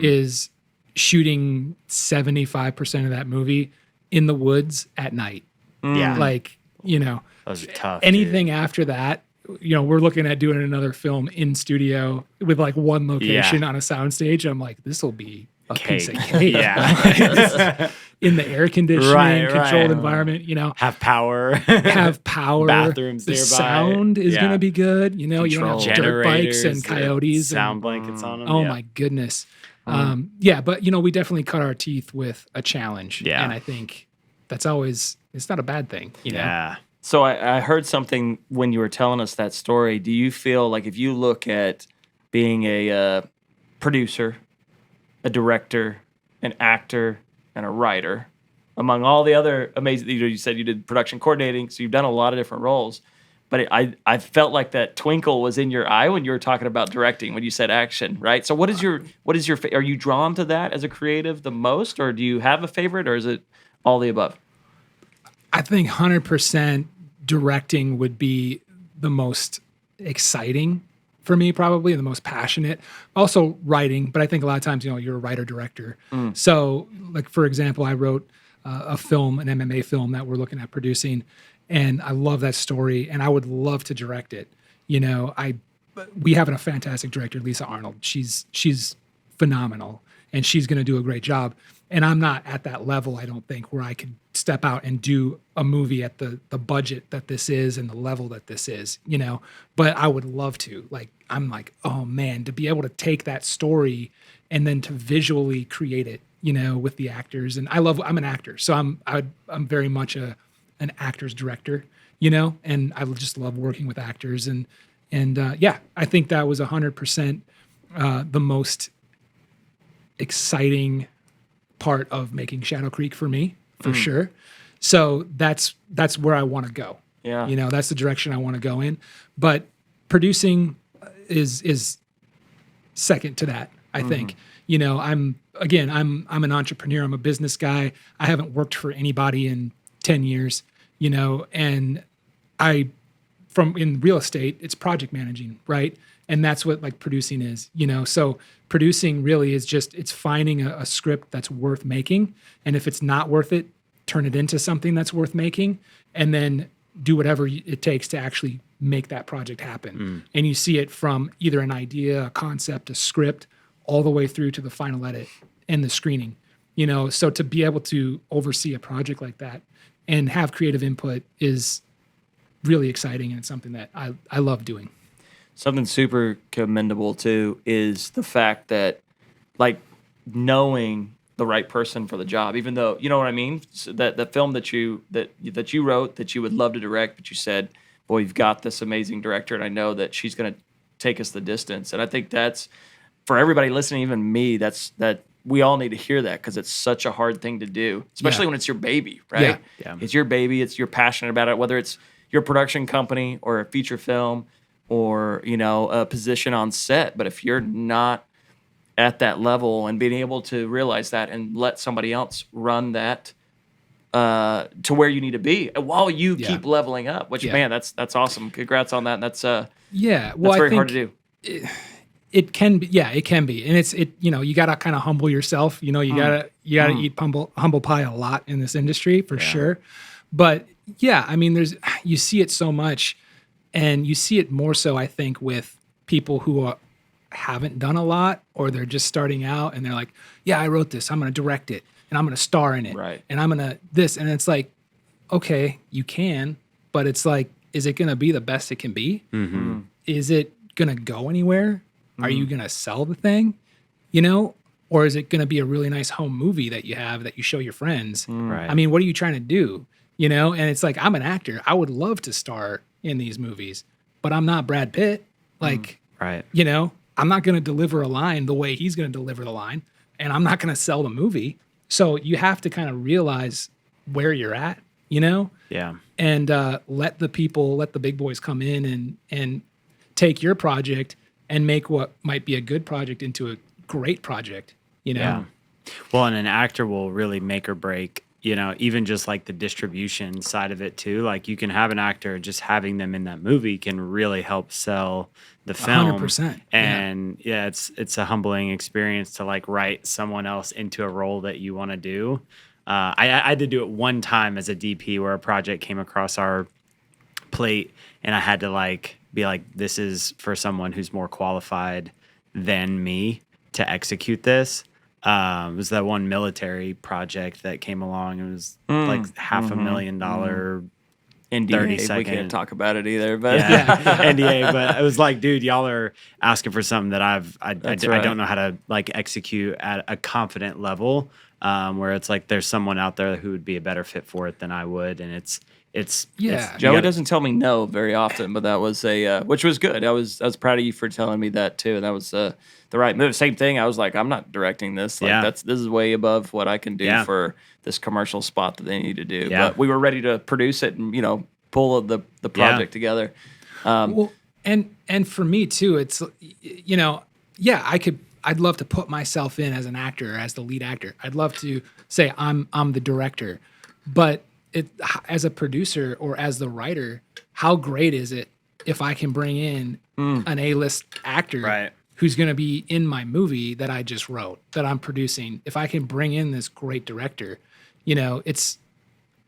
is shooting 75% of that movie in the woods at night. Yeah. Like, that was tough. Anything after that, we're looking at doing another film in studio with like one location on a soundstage. I'm like, this will be a piece of cake. Yeah. In the air conditioning, controlled environment, have power, bathrooms nearby. The sound is going to be good. You don't have dirt bikes and coyotes, sound blankets on them. Oh my goodness. But we definitely cut our teeth with a challenge. Yeah. And I think that's always, it's not a bad thing. Yeah. So I heard something when you were telling us that story. Do you feel like if you look at being a producer, a director, an actor, and a writer, among all the other amazing, you said you did production coordinating, so you've done a lot of different roles, but I felt like that twinkle was in your eye when you were talking about directing, when you said action, right? So what is your, are you drawn to that as a creative the most, or do you have a favorite, or is it all the above? I think 100% directing would be the most exciting for me, probably, and the most passionate. Also writing, but I think a lot of times, you're a writer-director. So, like, for example, I wrote a film, an MMA film that we're looking at producing, and I love that story, and I would love to direct it. We have a fantastic director, Lisa Arnold. She's phenomenal, and she's going to do a great job. And I'm not at that level, I don't think, where I could step out and do a movie at the budget that this is and the level that this is, but I would love to. Like, I'm like, oh man, to be able to take that story and then to visually create it, with the actors. And I'm an actor, so I'm very much an actor's director, and I just love working with actors. And I think that was 100% the most exciting part of making Shadow Creek for me, for sure. So that's where I want to go. Yeah. That's the direction I want to go in. But producing is second to that, I think. I'm an entrepreneur. I'm a business guy. I haven't worked for anybody in 10 years, and in real estate, it's project managing, right? And that's what like producing is, so producing really is it's finding a script that's worth making. And if it's not worth it, turn it into something that's worth making, and then do whatever it takes to actually make that project happen. And you see it from either an idea, a concept, a script, all the way through to the final edit and the screening, so to be able to oversee a project like that and have creative input is really exciting. And it's something that I love doing. Something super commendable too is the fact that, like, knowing the right person for the job, even though, you know what I mean? So that the film that you wrote that you would love to direct, but you said, boy, you've got this amazing director, and I know that she's going to take us the distance. And I think that's, for everybody listening, even me, that we all need to hear that, because it's such a hard thing to do, especially when it's your baby, right? Yeah. It's your baby. You're passionate about it, whether it's your production company or a feature film or, a position on set. But if you're not at that level and being able to realize that and let somebody else run that to where you need to be while you keep leveling up, which, man, that's awesome. Congrats on that. That's well, that's very hard to do. It can be, yeah, it can be, and you gotta kind of humble yourself. You gotta eat humble pie a lot in this industry for sure. But yeah, I mean, you see it so much, and you see it more so, I think, with people who haven't done a lot, or they're just starting out, and they're like, yeah, I wrote this, I'm gonna direct it, and I'm gonna star in it, Right. and I'm gonna this, and it's like, okay, you can, but it's like, is it gonna be the best it can be? Mm-hmm. Is it gonna go anywhere? Are you going to sell the thing, or is it going to be a really nice home movie that you have that you show your friends? Right. I mean, what are you trying to do? And it's like, I'm an actor. I would love to star in these movies, but I'm not Brad Pitt. Like, Right. I'm not going to deliver a line the way he's going to deliver the line, and I'm not going to sell the movie. So you have to kind of realize where you're at, Yeah. and let the big boys come in and take your project and make what might be a good project into a great project, Yeah. Well, and an actor will really make or break, even just like the distribution side of it too. Like you can have an actor, just having them in that movie can really help sell the film. 100%. And it's a humbling experience to like write someone else into a role that you want to do. I had to do it one time as a DP where a project came across our plate and I had to like be like, this is for someone who's more qualified than me to execute this. It was that one military project that came along. It was like $500,000 NDA, 30-second. we can't talk about it either, but NDA. But it was like, dude, y'all are asking for something that I don't know how to like execute at a confident level. Where it's like there's someone out there who would be a better fit for it than I would, and it's Joey doesn't tell me no very often, but that was which was good. I was proud of you for telling me that too. That was the right move. Same thing. I was like, I'm not directing this. Like this is way above what I can do for this commercial spot that they need to do. Yeah. But we were ready to produce it and pull the project together. Well, and for me too, it's I'd love to put myself in as an actor, as the lead actor. I'd love to say I'm the director, but as a producer or as the writer, how great is it if I can bring in an A-list actor who's going to be in my movie that I just wrote, that I'm producing? If I can bring in this great director, it's,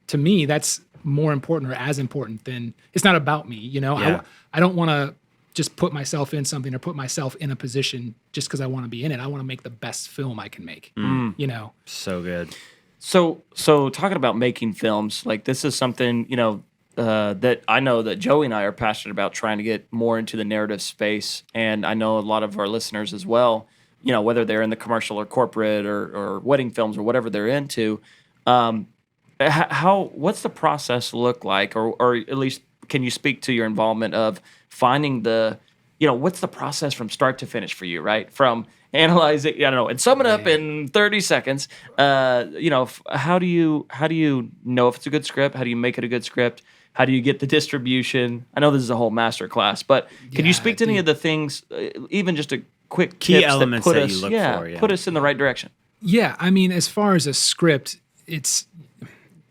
to me, that's more important or as important than, it's not about me, I don't want to just put myself in something or put myself in a position just because I want to be in it. I want to make the best film I can make, so good. So talking about making films, like this is something, that I know that Joey and I are passionate about, trying to get more into the narrative space. And I know a lot of our listeners as well, whether they're in the commercial or corporate or wedding films or whatever they're into. What's the process look like? Or at least can you speak to your involvement of finding what's the process from start to finish for you, right? From analyzing, I don't know, and sum it up in 30 seconds. How do you know if it's a good script? How do you make it a good script? How do you get the distribution? I know this is a whole master class, but can you speak to any of the things, even just a quick key tips elements that put that us, you look for? Put us in the right direction. Yeah, I mean, as far as a script, it's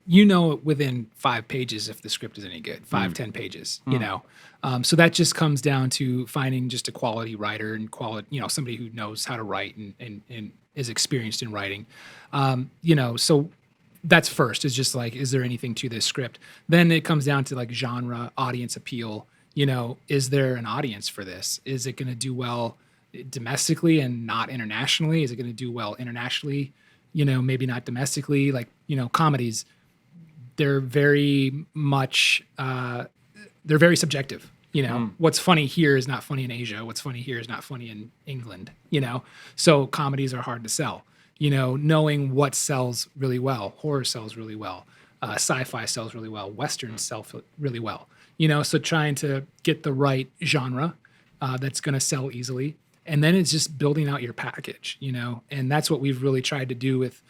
within 5 pages if the script is any good, 10 pages, so that just comes down to finding just a quality writer and somebody who knows how to write and is experienced in writing. So that's first, is just like, is there anything to this script? Then it comes down to like genre, audience appeal. Is there an audience for this? Is it going to do well domestically and not internationally? Is it going to do well internationally? Maybe not domestically. Like, comedies, they're very much, they're very subjective. What's funny here is not funny in Asia. What's funny here is not funny in England, So comedies are hard to sell, knowing what sells really well. Horror sells really well. Sci-fi sells really well. Westerns sell really well, so trying to get the right genre that's going to sell easily. And then it's just building out your package, and that's what we've really tried to do with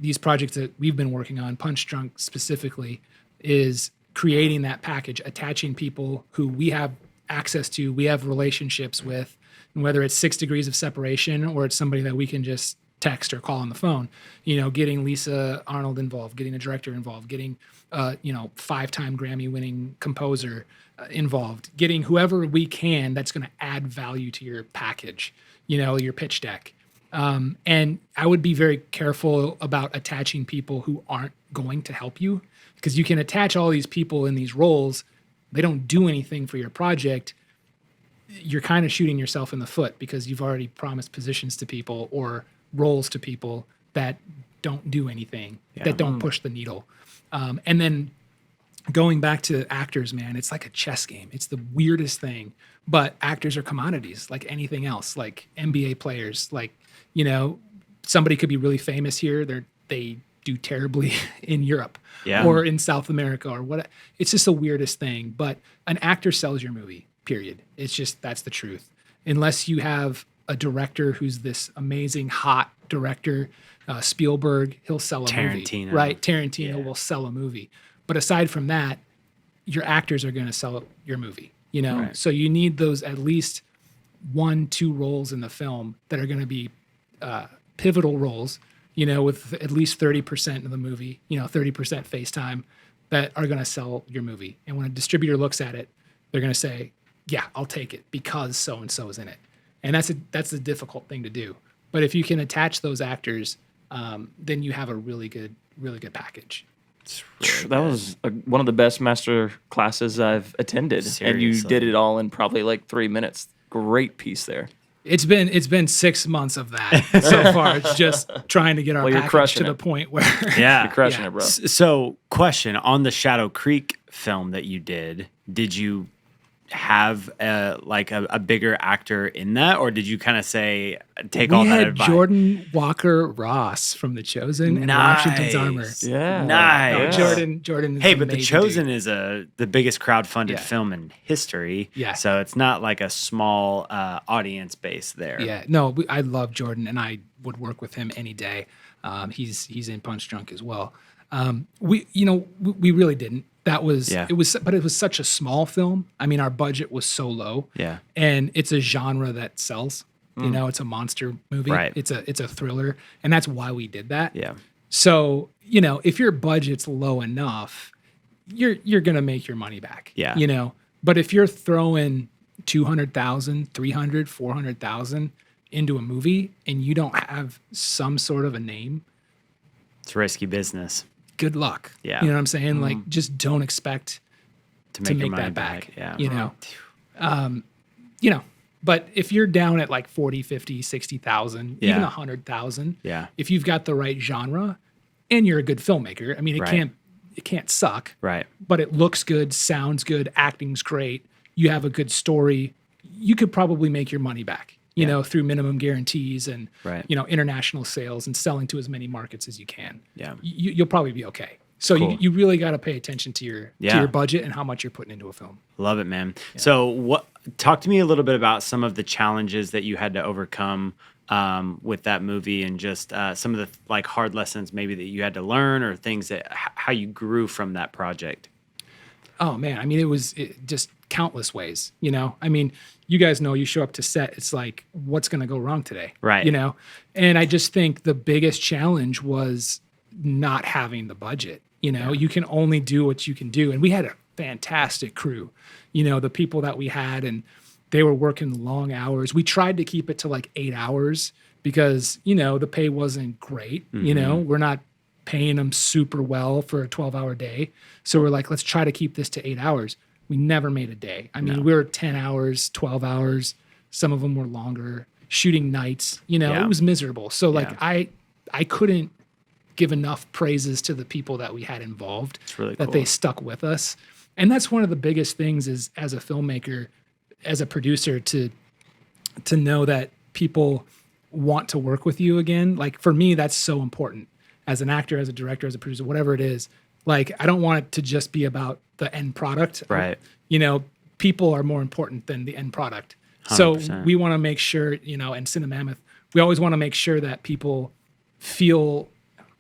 these projects that we've been working on, Punch Drunk specifically, is creating that package, attaching people who we have access to, we have relationships with, and whether it's 6 degrees of separation or it's somebody that we can just text or call on the phone, getting Lisa Arnold involved, getting a director involved, getting, 5-time Grammy winning composer involved, getting whoever we can that's going to add value to your package, your pitch deck. And I would be very careful about attaching people who aren't going to help you, because you can attach all these people in these roles. They don't do anything for your project. You're kind of shooting yourself in the foot, because you've already promised positions to people or roles to people that don't do anything, that don't push the needle. And then going back to actors, man, it's like a chess game. It's the weirdest thing, but actors are commodities like anything else, like NBA players, like, somebody could be really famous here. They do terribly in Europe or in South America or what. It's just the weirdest thing, but an actor sells your movie, period. It's just, that's the truth. Unless you have a director who's this amazing, hot director, Spielberg, he'll sell a movie, right? Tarantino will sell a movie. But aside from that, your actors are going to sell your movie, Right. So you need those at least 1-2 roles in the film that are going to be pivotal roles, with at least 30% of the movie, 30% face time, that are going to sell your movie. And when a distributor looks at it, they're going to say, yeah, I'll take it because so-and-so is in it. And that's a difficult thing to do. But if you can attach those actors, then you have a really good package. That was one of the best master classes I've attended. Seriously. And you did it all in probably like 3 minutes. Great piece there. It's been 6 months of that so far. It's just trying to get our package to the point where you're crushing it, bro. So, question on the Shadow Creek film that you did you have a bigger actor in that, or did you kind of say take all that advice? We had Jordan Walker Ross from The Chosen and Washington's Armor. Yeah, nice. No, Jordan. Hey, but The Chosen is the biggest crowdfunded film in history. Yeah, so it's not like a small audience base there. Yeah, no, I love Jordan, and I would work with him any day. He's in Punch Drunk as well. We really didn't. It was such a small film. I mean, our budget was so low. Yeah. And it's a genre that sells. It's a monster movie. Right. It's a thriller. And that's why we did that. Yeah. So, if your budget's low enough, you're gonna make your money back. Yeah. But if you're throwing 200,000, 300, 400,000 into a movie and you don't have some sort of a name, it's risky business. Good luck. Yeah. You know what I'm saying? Like, just don't expect to make that back. Yeah. But if you're down at like 40, 50, 60,000, even 100,000, if you've got the right genre and you're a good filmmaker, I mean, it can't suck. Right. But it looks good, sounds good, acting's great. You have a good story. You could probably make your money back. Through minimum guarantees and, international sales and selling to as many markets as you can. Yeah. You'll probably be okay. So cool. you really got to pay attention to your budget and how much you're putting into a film. Love it, man. Yeah. So talk to me a little bit about some of the challenges that you had to overcome with that movie, and just some of the hard lessons maybe that you had to learn, or things how you grew from that project. Oh man. I mean, it was just countless ways, I mean, you guys know, you show up to set, it's like, what's going to go wrong today? Right. And I just think the biggest challenge was not having the budget. You can only do what you can do. And we had a fantastic crew, the people that we had, and they were working long hours. We tried to keep it to like 8 hours because, the pay wasn't great. Mm-hmm. We're not paying them super well for a 12-hour day. So we're like, let's try to keep this to 8 hours. We never made a day. I mean, we were 10 hours, 12 hours. Some of them were longer, shooting nights. It was miserable. So I couldn't give enough praises to the people that we had involved. It's really that cool. They stuck with us. And that's one of the biggest things is, as a filmmaker, as a producer, to know that people want to work with you again. Like, for me, that's so important. As an actor, as a director, as a producer, whatever it is. Like, I don't want it to just be about the end product. Right. People are more important than the end product. 100%. So we want to make sure, and CinemaMammoth, we always want to make sure that people feel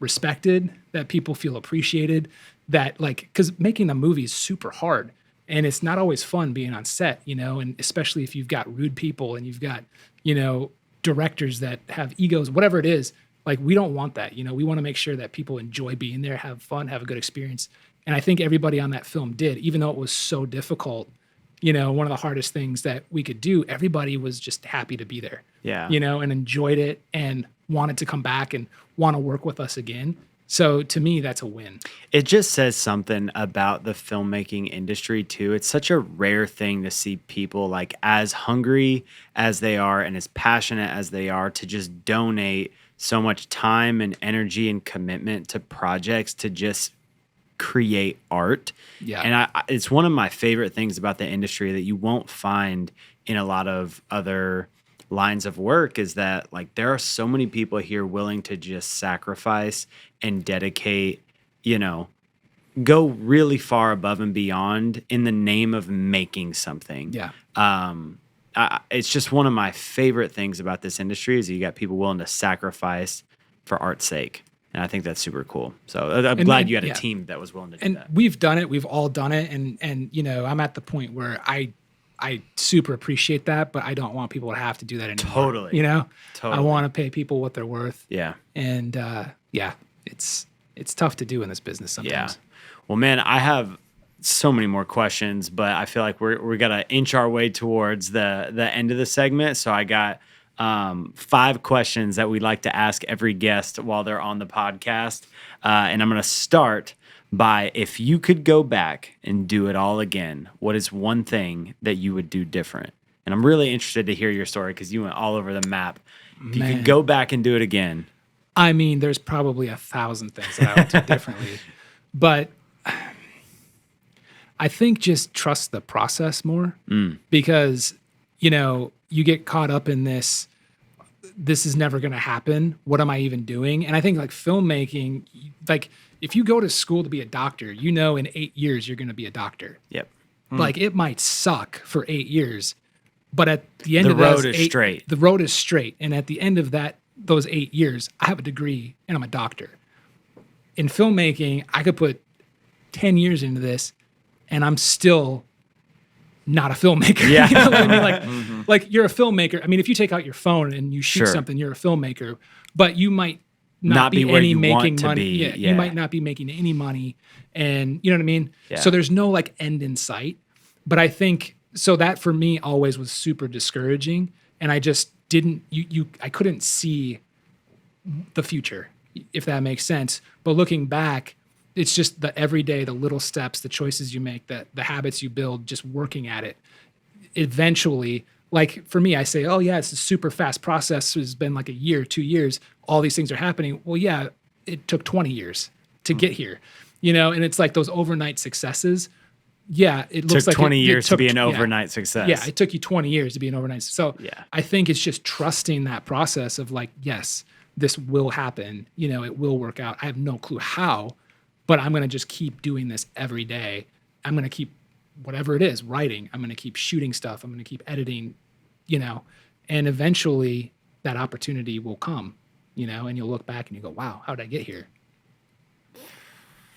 respected, that people feel appreciated, that because making a movie is super hard and it's not always fun being on set, and especially if you've got rude people and you've got, directors that have egos, whatever it is, Like, we don't want that. We want to make sure that people enjoy being there, have fun, have a good experience. And I think everybody on that film did, even though it was so difficult. One of the hardest things that we could do, everybody was just happy to be there. Yeah. And enjoyed it and wanted to come back and want to work with us again. So to me, that's a win. It just says something about the filmmaking industry too. It's such a rare thing to see people like as hungry as they are and as passionate as they are to just donate so much time and energy and commitment to projects to just create art. Yeah. And it's one of my favorite things about the industry that you won't find in a lot of other lines of work is that like there are so many people here willing to just sacrifice and dedicate, go really far above and beyond in the name of making something. Yeah. It's just one of my favorite things about this industry is you got people willing to sacrifice for art's sake. And I think that's super cool. So I'm glad you had a team that was willing to do that. And we've done it. We've all done it. And I'm at the point where I super appreciate that, but I don't want people to have to do that anymore. Totally. I want to pay people what they're worth. Yeah. And it's tough to do in this business sometimes. Yeah. Well, man, I have so many more questions, but I feel like we're gonna inch our way towards the end of the segment. So I got 5 questions that we'd like to ask every guest while they're on the podcast. And I'm going to start by, if you could go back and do it all again, what is one thing that you would do different? And I'm really interested to hear your story because you went all over the map. If you could go back and do it again. I mean, there's probably 1,000 things that I would do differently, but I think just trust the process more because, you get caught up in this is never going to happen. What am I even doing? And I think like filmmaking, like if you go to school to be a doctor, in 8 years, you're going to be a doctor. Yep. Like it might suck for 8 years, but at the end of the road is straight. The road is straight. And at the end of those 8 years, I have a degree and I'm a doctor. In filmmaking, I could put 10 years into this and I'm still not a filmmaker. Yeah. You know what I mean? Like you're a filmmaker. I mean, if you take out your phone and you shoot something, you're a filmmaker, but you might not be where you making want to money. be. Yeah, you might not be making any money. And you know what I mean? Yeah. So there's no like end in sight. But I think, so that for me always was super discouraging. And I just didn't, I couldn't see the future, if that makes sense. But looking back, it's just the everyday, the little steps, the choices you make, the habits you build, just working at it. Eventually, like for me, I say, oh yeah, it's a super fast process. It's been like a year, 2 years. All these things are happening. Well, yeah, it took 20 years to get here, and it's like those overnight successes. Yeah, it looks took like 20 it years took, to be an overnight success. Yeah, it took you 20 years to be an overnight. So yeah. I think it's just trusting that process of like, yes, this will happen. It will work out. I have no clue how, but I'm going to just keep doing this every day. I'm going to keep whatever it is, writing. I'm going to keep shooting stuff. I'm going to keep editing, and eventually that opportunity will come, and you'll look back and you go, wow, how did I get here?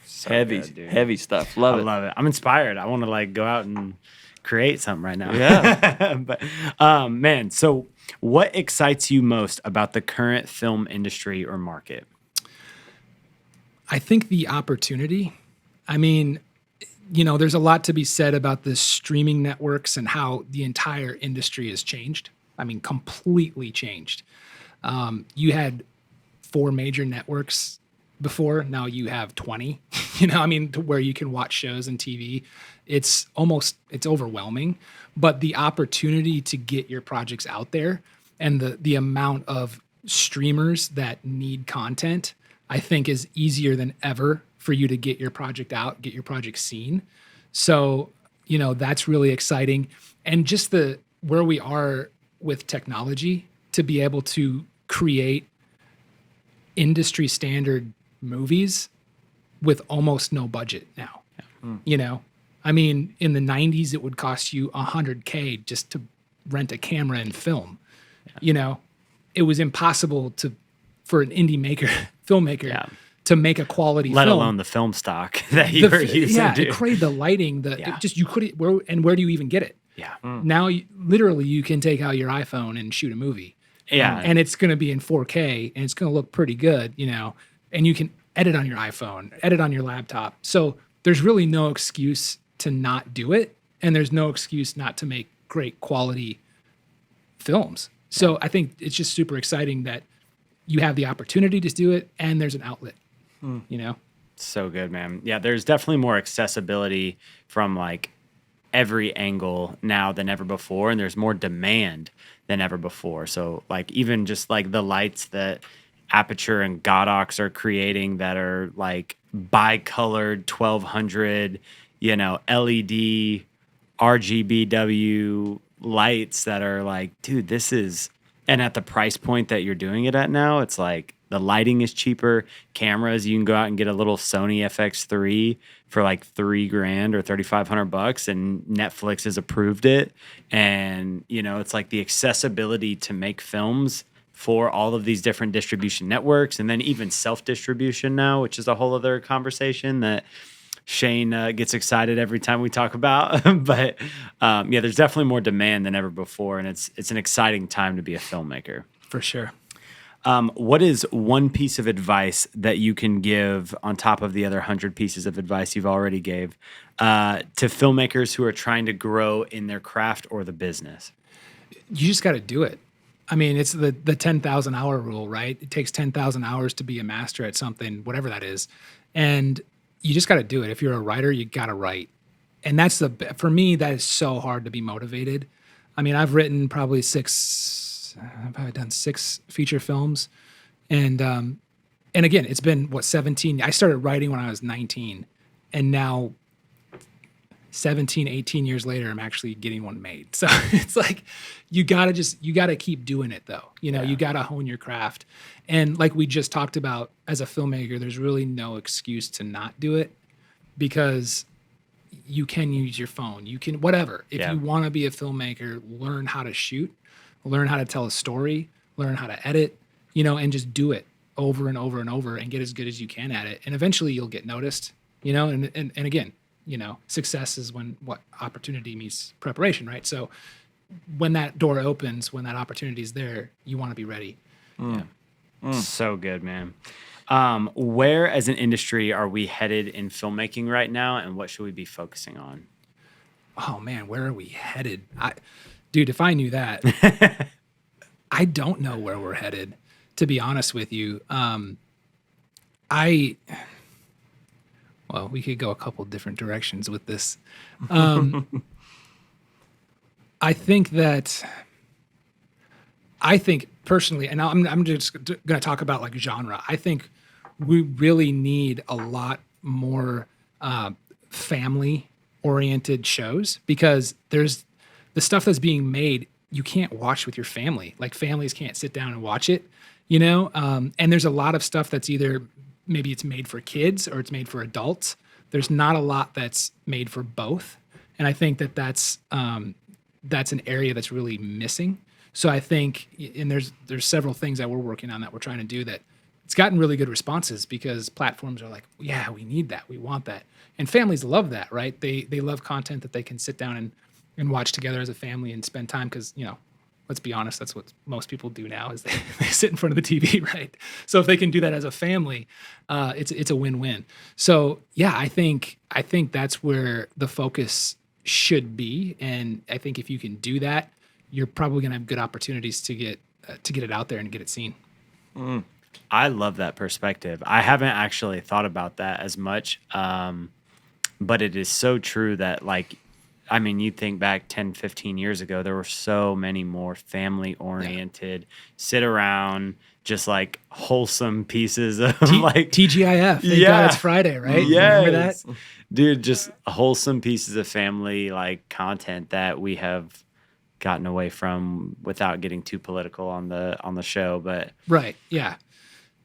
So heavy, good, dude. heavy stuff. Love I it. love it. I'm inspired. I want to like go out and create something right now. Yeah. But man, so what excites you most about the current film industry or market? I think the opportunity. I mean, there's a lot to be said about the streaming networks and how the entire industry has changed. I mean, completely changed. You had 4 major networks before. Now you have 20, to where you can watch shows and TV. It's overwhelming, but the opportunity to get your projects out there and the amount of streamers that need content, I think is easier than ever for you to get your project out, get your project seen. So, that's really exciting. And just where we are with technology to be able to create industry standard movies with almost no budget now. I mean, in the 90s, it would cost you $100K just to rent a camera and film. It was impossible for an indie filmmaker to make a quality Let film. alone the film stock that you were using. Yeah, to it created the lighting. You couldn't. Where do you even get it? Yeah. Now, literally, you can take out your iPhone and shoot a movie. Yeah. And it's going to be in 4K and it's going to look pretty good, you know, and you can edit on your iPhone, edit on your laptop. So there's really no excuse to not do it. And there's no excuse not to make great quality films. So I think it's just super exciting that you have the opportunity to do it and there's an outlet, you know? So good, man. Yeah, there's definitely more accessibility from like every angle now than ever before, and there's more demand than ever before. So like even just like the lights that Aperture and Godox are creating that are like bi-colored 1200, you know, LED RGBW lights that are like, dude, this is, and at the price point that you're doing it at now, it's like the lighting is cheaper. Cameras, you can go out and get a little Sony FX3 for like $3,000 or $3,500, and Netflix has approved it. And you know, it's like the accessibility to make films for all of these different distribution networks, and then even self-distribution now, which is a whole other conversation that Shane gets excited every time we talk about. But yeah, there's definitely more demand than ever before, and it's an exciting time to be a filmmaker. For sure. What is one piece of advice that you can give on top of the other 100 pieces of advice you've already gave to filmmakers who are trying to grow in their craft or the business? You just got to do it. I mean, it's the 10,000 hour rule, right? It takes 10,000 hours to be a master at something, whatever that is. And you just got to do it. If you're a writer, you got to write. And that's for me, that is so hard to be motivated. I mean, I've written probably I've probably done 6 feature films. And again, it's been 17. I started writing when I was 19, and now 17, 18 years later, I'm actually getting one made. So it's like, you gotta keep doing it though. You know, you gotta hone your craft. And like we just talked about, as a filmmaker, there's really no excuse to not do it, because you can use your phone. You can, whatever. If you want to be a filmmaker, learn how to shoot, learn how to tell a story, learn how to edit, you know, and just do it over and over and over and get as good as you can at it. And eventually you'll get noticed, you know, and again, you know, success is when opportunity meets preparation, right? So when that door opens, when that opportunity is there, you want to be ready. So good, man. Where as an industry are we headed in filmmaking right now, and what should we be focusing on? Oh man, where are we headed? Dude, if I knew that, I don't know where we're headed, to be honest with you. Well, we could go a couple different directions with this. I think personally, and I'm just going to talk about like genre. I think we really need a lot more family-oriented shows, because there's the stuff that's being made you can't watch with your family. Like, families can't sit down and watch it, you know? And there's a lot of stuff that's either maybe it's made for kids or it's made for adults. There's not a lot that's made for both. And I think that's an area that's really missing. So I think, and there's several things that we're working on that we're trying to do that it's gotten really good responses, because platforms are like, yeah, we need that. We want that. And families love that, right? They love content that they can sit down and watch together as a family and spend time, because, you know, let's be honest, that's what most people do now is they sit in front of the TV, right? So if they can do that as a family, it's a win-win. So yeah, I think that's where the focus should be. And I think if you can do that, you're probably going to have good opportunities to get it out there and get it seen. I love that perspective. I haven't actually thought about that as much, but it is so true that, like, I mean, you think back 10, 15 years ago, there were so many more family-oriented, sit around, just like wholesome pieces of like TGIF. Thank God it's Friday, right? Yes. Remember that? Dude, just wholesome pieces of family like content that we have gotten away from, without getting too political on the show. But right, yeah.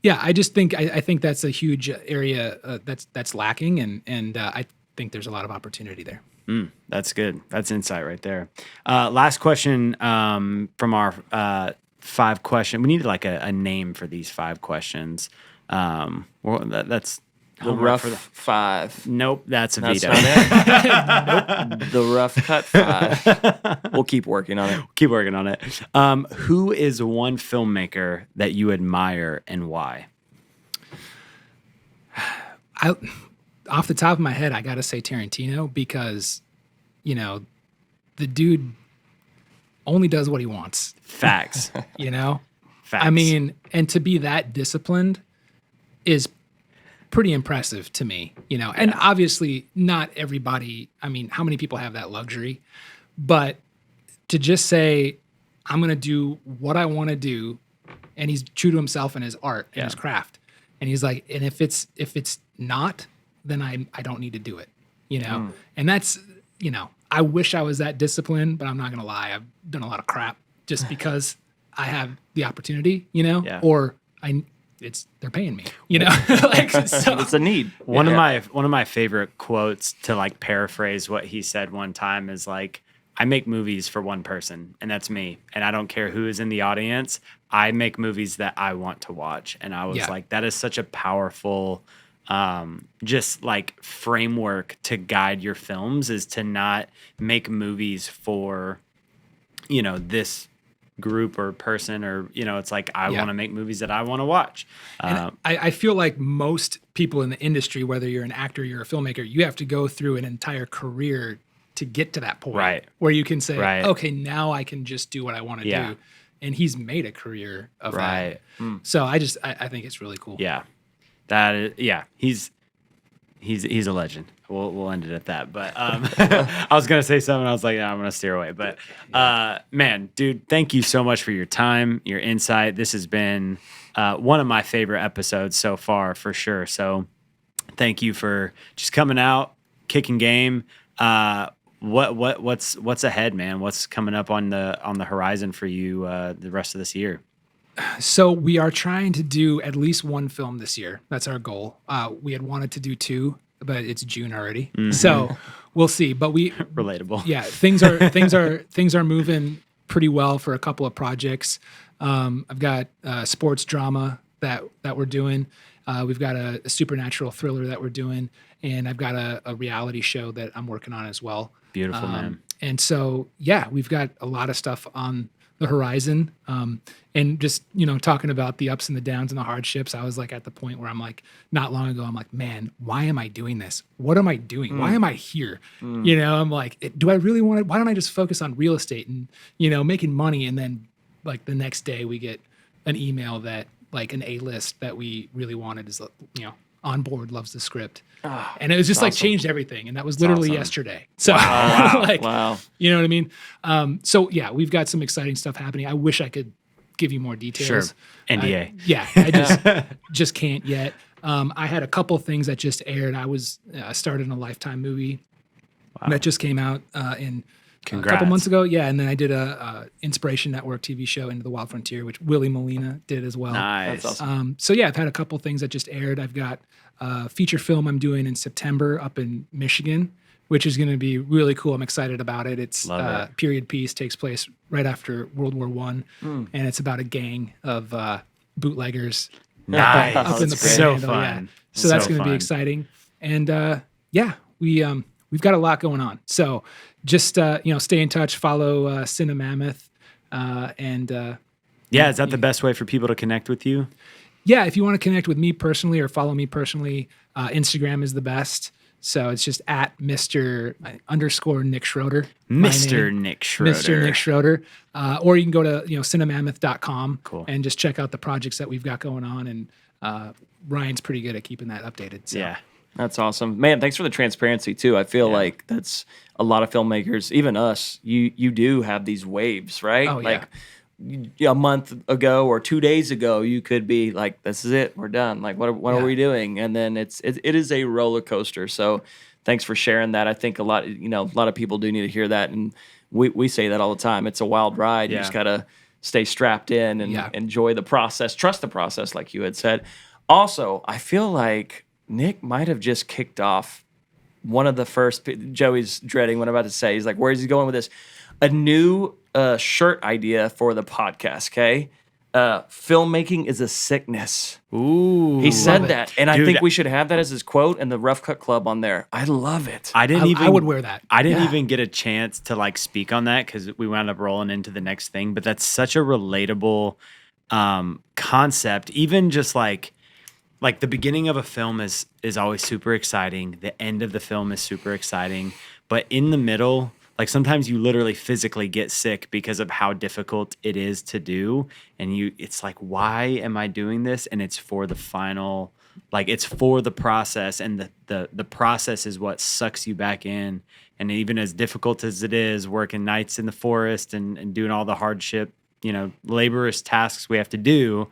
I just think I think that's a huge area that's lacking, and I think there's a lot of opportunity there. That's good. That's insight right there. Last question from our 5 question. We needed like a name for these 5 questions. Well, that's The Homework Rough for the- 5. Nope, that's a That's veto. not it. Nope. The Rough Cut 5. We'll keep working on it. Keep working on it. Who is one filmmaker that you admire and why? Off the top of my head, I got to say Tarantino because, the dude only does what he wants, Facts. Facts. I mean, and to be that disciplined is pretty impressive to me, and obviously not everybody, I mean, how many people have that luxury? But to just say, I'm going to do what I want to do, and he's true to himself and his art and his craft. And he's like, and if it's not, then I don't need to do it, And that's, I wish I was that disciplined, but I'm not going to lie. I've done a lot of crap just because I have the opportunity, or they're paying me, like, so. It's a need. One of my favorite quotes to like paraphrase what he said one time is like, I make movies for one person, and that's me. And I don't care who is in the audience. I make movies that I want to watch. And I was like, that is such a powerful just like framework to guide your films, is to not make movies for, this group or person, or, it's like, I want to make movies that I want to watch. And I feel like most people in the industry, whether you're an actor, you're a filmmaker, you have to go through an entire career to get to that point where you can say, okay, now I can just do what I want to do. And he's made a career of that. So I think it's really cool. Yeah. That is, he's a legend. We'll end it at that. But I was gonna say something. I was like, I'm gonna steer away. But man, dude, thank you so much for your time, your insight. This has been one of my favorite episodes so far, for sure. So thank you for just coming out, kicking game. What's ahead, man? What's coming up on the horizon for you the rest of this year? So we are trying to do at least one film this year. That's our goal. We had wanted to do 2, but it's June already. So we'll see. But Relatable. Yeah, things are moving pretty well for a couple of projects. I've got a sports drama that we're doing. We've got a supernatural thriller that we're doing, and I've got a reality show that I'm working on as well. Beautiful, man. And so, we've got a lot of stuff on the horizon. And just, talking about the ups and the downs and the hardships, I was like at the point where I'm like, not long ago, I'm like, man, why am I doing this? What am I doing? Why am I here? I'm like, do I really want to, why don't I just focus on real estate and, making money? And then like the next day we get an email that like an A-list that we really wanted is, on board, loves the script. And it was just like changed everything. And that was literally yesterday. So Wow. You know what I mean? So we've got some exciting stuff happening. I wish I could give you more details. Sure. NDA. I just can't yet. I had a couple things that just aired. I was started in a Lifetime movie that just came out in a couple months ago. Yeah, and then I did a Inspiration Network TV show, Into the Wild Frontier, which Willie Molina did as well. Nice. That's awesome. So I've had a couple things that just aired. I've got a feature film I'm doing in September up in Michigan, which is going to be really cool. I'm excited about it. It's period piece, takes place right after World War I, and it's about a gang of bootleggers Nice. up in the so Panhandle. fun. Yeah. So that's going to be exciting. And we've got a lot going on. So just stay in touch, follow CinemaMammoth, and is that the best way for people to connect with you? Yeah, if you want to connect with me personally or follow me personally, Instagram is the best. So it's just at Mr. Nick Schroeder. Mr. Nick Schroeder. Mr. Nick Schroeder. Or you can go to CinemaMammoth.com and just check out the projects that we've got going on. And Ryan's pretty good at keeping that updated. So. Yeah. That's awesome. Man, thanks for the transparency too. I feel like that's a lot of filmmakers, even us, you do have these waves, right? Oh, like a month ago or 2 days ago, you could be like, this is it, we're done. Like, what are we doing? And then it is a roller coaster. So thanks for sharing that. I think a lot of people do need to hear that. And we say that all the time. It's a wild ride. You just got to stay strapped in and enjoy the process, trust the process, like you had said. Also, I feel like Nick might have just kicked off one of the first, Joey's dreading what I'm about to say. He's like, where's he going with this? A new shirt idea for the podcast, okay? filmmaking is a sickness. Ooh. He said that. And I Dude, think we should have that as his quote and the Rough Cut Club on there. I love it. I would wear that. I didn't even get a chance to like speak on that because we wound up rolling into the next thing. But that's such a relatable concept. Even just like the beginning of a film is always super exciting. The end of the film is super exciting. But in the middle, like sometimes you literally physically get sick because of how difficult it is to do. And it's like, why am I doing this? And it's for the final, like it's for the process. And the process is what sucks you back in. And even as difficult as it is, working nights in the forest and doing all the hardship, laborious tasks we have to do,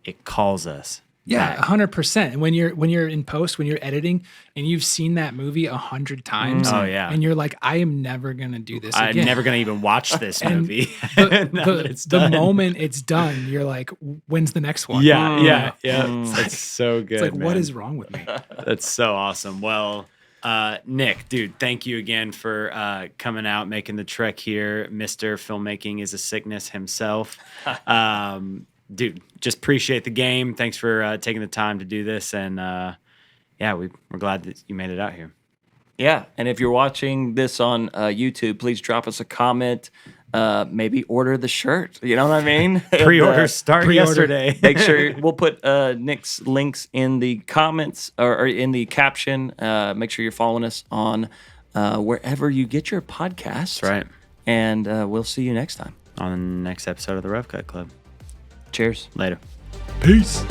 it calls us. Yeah, 100%. And when you're in post, when you're editing, and you've seen that movie 100 times, and you're like, I am never gonna do this again. I'm never gonna even watch this movie. The moment it's done, you're like, when's the next one? Yeah. That's so good. It's like, man. what is wrong with me? That's so awesome. Well, Nick, dude, thank you again for coming out, making the trek here. Mr. Filmmaking is a sickness himself. Dude, just appreciate the game. Thanks for taking the time to do this. And we're glad that you made it out here. Yeah. And if you're watching this on YouTube, please drop us a comment. Maybe order the shirt. You know what I mean? Pre-order start yesterday. Make sure we'll put Nick's links in the comments or in the caption. Make sure you're following us on wherever you get your podcasts. That's right. And we'll see you next time on the next episode of the Rough Cut Club. Cheers. Later. Peace.